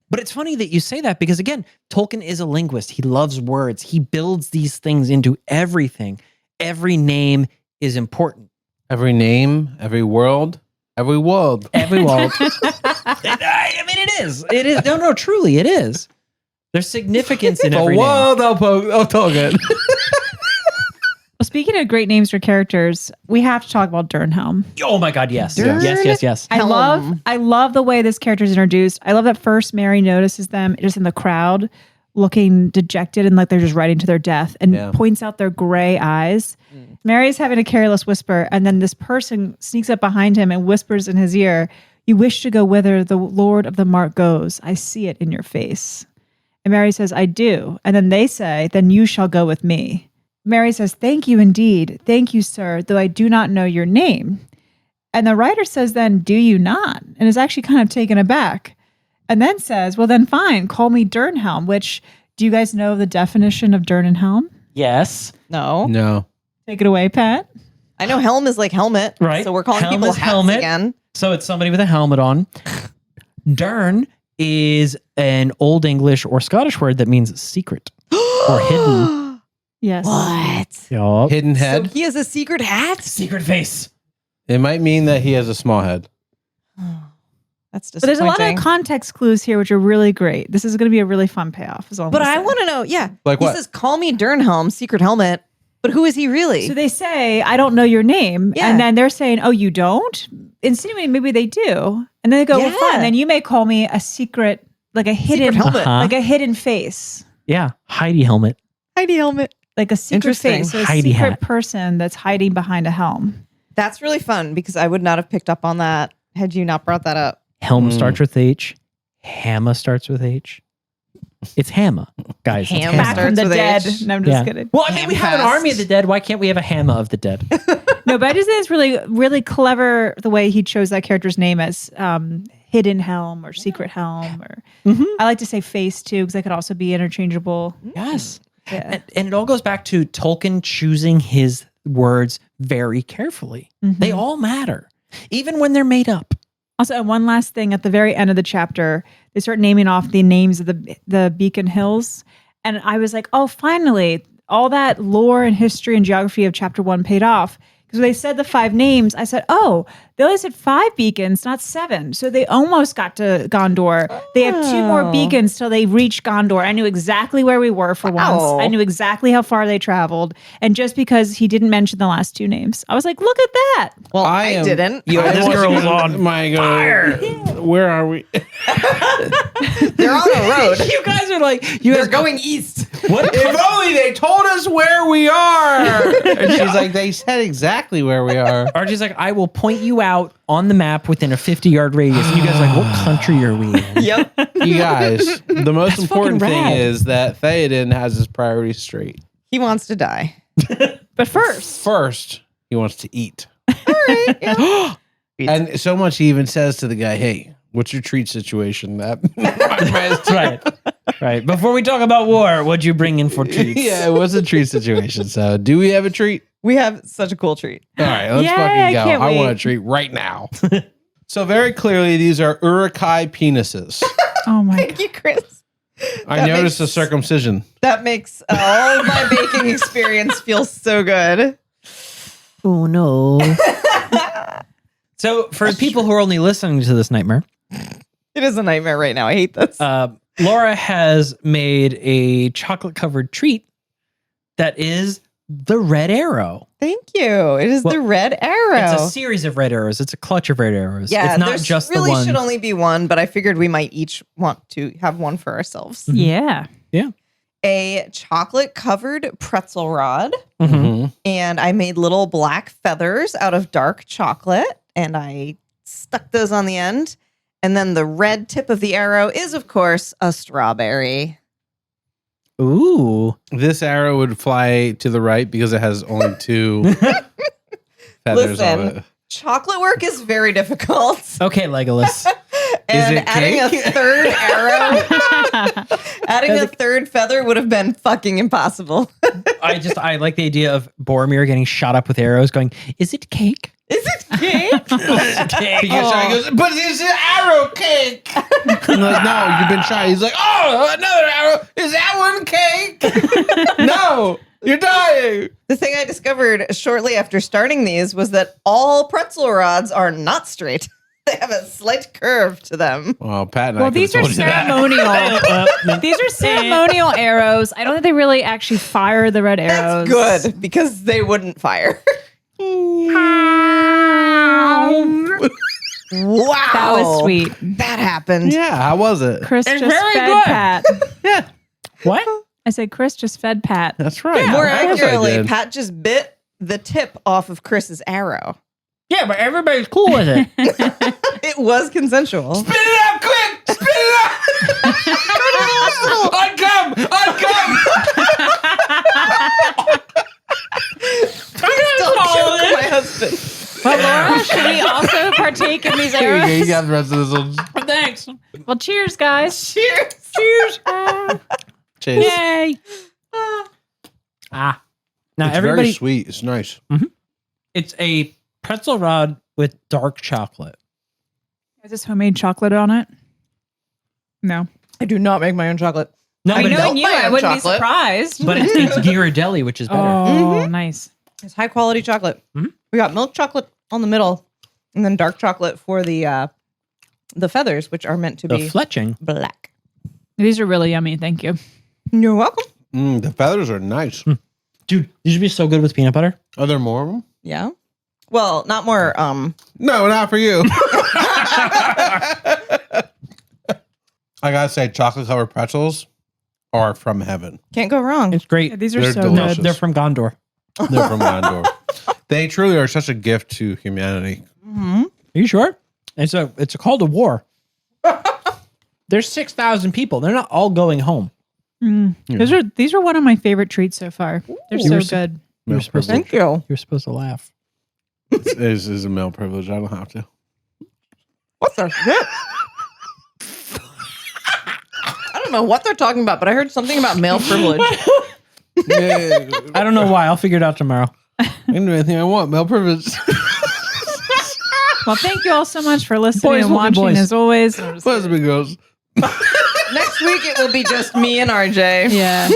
But it's funny that you say that because, again, Tolkien is a linguist. He loves words. He builds these things into everything. Every name is important. Every name, every world, every world. Every world. I mean, it is. It is. No, truly, it is. There's significance in The every name. world of Tolkien. Well, speaking of great names for characters, we have to talk about Dernhelm. Oh my God, yes. Dern- Yes. I love the way this character is introduced. I love that first Mary notices them just in the crowd, looking dejected and like they're just riding to their death, and points out their gray eyes. Mary's having a careless whisper, and then this person sneaks up behind him and whispers in his ear, "You wish to go whither the Lord of the Mark goes. I see it in your face." And Mary says, "I do." And then they say, "Then you shall go with me." Mary says, "Thank you indeed. Thank you, sir, though I do not know your name." And the writer says then, "Do you not?" And is actually kind of taken aback. And then says, "Well, then fine, call me Dernhelm," which, do you guys know the definition of Dernhelm? Yes. No. No. Take it away, Pat. I know helm is like helmet. Right. So we're calling Helm people is hats helmet. again. So it's somebody with a helmet on. Dern is an Old English or Scottish word that means secret or hidden. Yes. What? Yup. Hidden So head. he has a secret hat? Secret face. It might mean that he has a small head. That's But there's a lot disappointing. of context clues here, which are really great. This is going to be a really fun payoff. Is all I'm But gonna I say. want to know, yeah. Like he what? says, call me Dernhelm, secret helmet. But who is he really? So they say, "I don't know your name," Yeah. and then they're saying, "Oh, you don't?" Insinuating maybe they do, and then they go, "Well, Yeah. fine. Then you may call me a secret, like a hidden helmet. like a hidden face." Yeah. Heidi helmet. Heidi helmet. Like a secret Interesting. face, so a Heidi secret hat. person that's hiding behind a helm. That's really fun because I would not have picked up on that had you not brought that up. Helm starts with H. Hammer starts with H. It's Hammer, guys. It's Ham Hammer. Back from starts the with dead. H. No, I'm just kidding. Well, I mean, we have an Ham-fast. army of the dead. Why can't we have a Hammer of the dead? No, but I just think it's really, really clever the way he chose that character's name as hidden helm or secret helm, or I like to say face too because that could also be interchangeable. Yes. Yeah. And it all goes back to Tolkien choosing his words very carefully. They all matter, even when they're made up. Also, one last thing at the very end of the chapter, they start naming off the names of the Beacon Hills. And I was like, oh, finally, all that lore and history and geography of chapter 1 paid off. Because when they said the 5 names, I said, oh, they only said 5 beacons, not 7. So they almost got to Gondor. They have 2 more beacons till they reach Gondor. I knew exactly where we were for once. I knew exactly how far they traveled. And just because he didn't mention the last 2 names, I was like, look at that. Well, I didn't. This girl's on fire. Where are we? They're on a road. You guys are like, They're going east. what? If only they told us where we are. And she's like, they said exactly where we are. Archie's like, I will point you out on the map within a 50-yard radius. And you guys are like, what country are we in? Yep. You guys, the most important fucking thing rad. is that Theoden has his priorities straight. He wants to die. But first, He wants to eat. All right. Yeah. And so much he even says to the guy, hey, what's your treat situation? That Right. Before we talk about war, what'd you bring in for treats? Yeah, it was a treat situation. So do we have a treat? We have such a cool treat. All right, let's Yay, I fucking go. can't I want a wait. treat right now. So very clearly, these are Uruk-hai penises. oh my God. Thank you, Chris. I noticed the circumcision. That makes all of my baking experience feel so good. Oh no. So for people who are only listening to this nightmare, It is a nightmare right now. I hate this. Laura has made a chocolate-covered treat that is the red arrow. Thank you. It is the red arrow. It's a series of red arrows. It's a clutch of red arrows. Yeah, it's not there's just really the one. should only be one, but I figured we might each want to have one for ourselves. Yeah. A chocolate-covered pretzel rod, Mhm. and I made little black feathers out of dark chocolate, and I stuck those on the end. And then the red tip of the arrow is, of course, a strawberry. Ooh. This arrow would fly to the right because it has only 2 feathers on Listen. it. Chocolate work is very difficult. Okay, Legolas. And it adding cake? a third arrow, adding a third feather would have been fucking impossible. I like the idea of Boromir getting shot up with arrows going, is it cake? Is it cake? Because Shire goes, but it's an arrow cake. I'm like, no, you've been shy. He's like, oh, another arrow. Is that one cake? No, you're dying. The thing I discovered shortly after starting these was that all pretzel rods are not straight. They have a slight curve to them. Well, Pat and I Well, could've these are told you that. ceremonial. These are ceremonial arrows. I don't think they really actually fire the red arrows. That's good because they wouldn't fire. Wow. That was sweet. That happened. Yeah, how was it? Chris It's just very fed good. Pat. Yeah, What? I said Chris just fed Pat. that's right. More Of course I accurately, did. Pat just bit the tip off of Chris's arrow. Yeah, but everybody's cool with it. It was consensual. Spit it out quick! Spit it out! I'd come! Don't choke my husband. Well, Laura, should we also partake in these Here you go. You arrows? got the rest of this one. Thanks. Well, cheers, guys. Cheers. Cheers. Cheers. Yay. Now It's everybody, very sweet. It's nice. it's a pretzel rod with dark chocolate. Is this homemade chocolate on it? No. I do not make my own chocolate. No, I but know it's, you, I wouldn't be surprised. but it's Ghirardelli, which is better. Oh, nice. It's high quality chocolate. Mhm. We got milk chocolate on the middle, and then dark chocolate for the feathers, which are meant to The be fletching. black. These are really yummy. Thank you. You're welcome. The feathers are nice. Dude, these would be so good with peanut butter. Are there more of them? Yeah. Well, not more. No, not for you. I gotta say, chocolate covered pretzels are from heaven. Can't go wrong. It's great. Yeah, these are They're so delicious. good. They're from Gondor. They're from Gondor. They truly are such a gift to humanity. Mm-hmm. Are you sure? It's a call to war. There's 6,000 people. They're not all going home. Yeah. These are one of my favorite treats so far. They're You so were good. You're supposed to, Thank you. you're supposed to laugh. This is a male privilege. I don't have to. What the shit? I don't know what they're talking about, but I heard something about male privilege. Yeah, I don't know why. I'll figure it out tomorrow. I can do anything I want. Male privilege. Well, thank you all so much for listening Boys and will be watching boys. as always. No, I'm just Lesbian girls. Next week it will be just me and RJ. Yeah.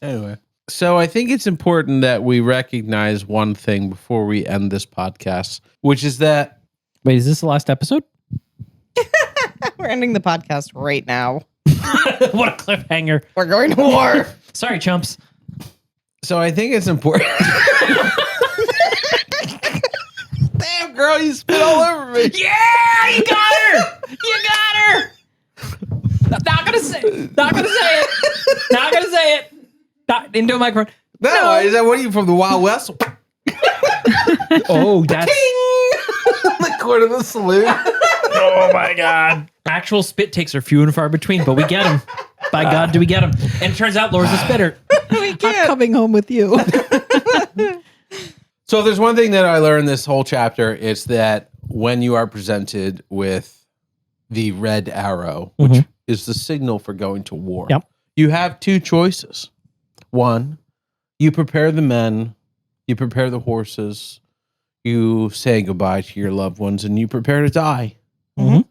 Anyway, so I think it's important that we recognize one thing before we end this podcast, which is that Wait, is this the last episode? We're ending the podcast right now. What a cliffhanger. We're going to war. Sorry, chumps. so I think it's important. Damn, girl, you spit all over me. Yeah, you got her. You got her. Not gonna say it. Not gonna say it. Not gonna say it. Not into a microphone. No, is that what are you from the Wild West? Oh, that's The court of the saloon. oh my god. Actual spit takes are few and far between, but we get them. By God, do we get them? And it turns out Laura's a spitter. We can't. Coming home with you. So if there's one thing that I learned this whole chapter, it's that when you are presented with the red arrow, which is the signal for going to war, Yep. you have two choices. One, you prepare the men, you prepare the horses, you say goodbye to your loved ones, and you prepare to die. Mhm.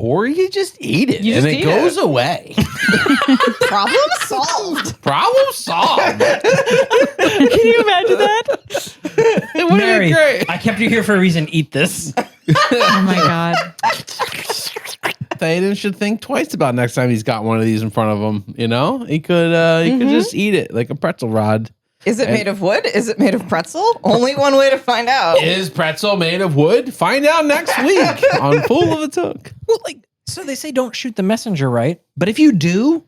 Or you just eat it You and just it eat goes it. away. Problem solved. Problem solved. Can you imagine that? It would Mary, be great. I kept you here for a reason. Eat this. Oh my God. Théoden should think twice about next time he's got one of these in front of him. You know, he could just eat it like a pretzel rod. Is it made of wood? Is it made of pretzel? Only one way to find out. Is pretzel made of wood? Find out next week on Fool of a Took. Well, like, so they say don't shoot the messenger, right? But if you do,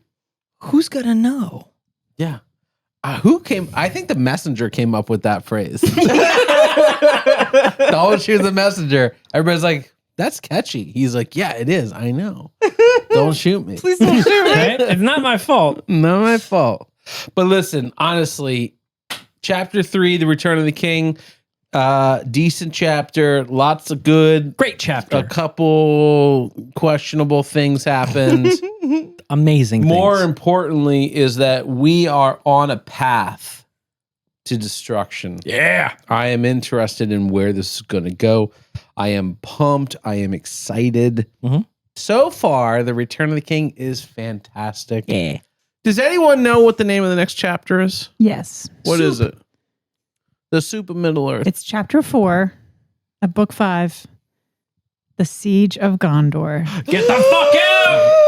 who's gonna know? Yeah. Who came? I think the messenger came up with that phrase. Don't shoot the messenger. Everybody's like, that's catchy. He's like, yeah, it is. I know. Don't shoot me. Please don't shoot me. Right? It's not my fault. Not my fault. But listen, honestly, chapter 3, The Return of the King, decent chapter, lots of good. Great chapter. A couple questionable things happened. Amazing. More things. importantly is that we are on a path to destruction. Yeah. I am interested in where this is going to go. I am pumped. I am excited. Mhm. So far, The Return of the King is fantastic. Yeah. Does anyone know what the name of the next chapter is? Yes. What is it? The Soup of Middle Earth. It's chapter 4 of book 5, The Siege of Gondor. Get the fuck out!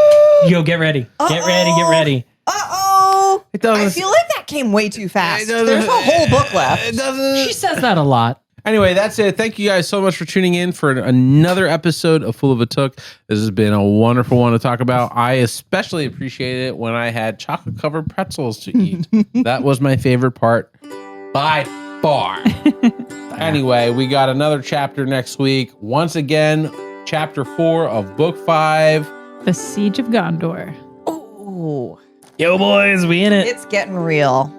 Yo, get ready. Get ready. Get ready. Uh-oh. It doesn't- I feel like that came way too fast. It doesn't- There's a whole book left. It doesn't. She says that a lot. Anyway, that's it. Thank you guys so much for tuning in for another episode of Full of a Took. This has been a wonderful one to talk about. I especially appreciated it when I had chocolate covered pretzels to eat. That was my favorite part by far. Anyway, we got another chapter next week. Once again, chapter 4 of book 5. The Siege of Gondor. Ooh, Yo, boys, we in it. it's getting real.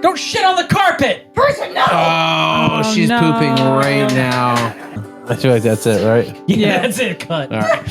Don't shit on the carpet. Person, no. Oh, she's no. pooping right now. I feel like that's it, right? Yeah, Yeah. that's it. Cut. All right.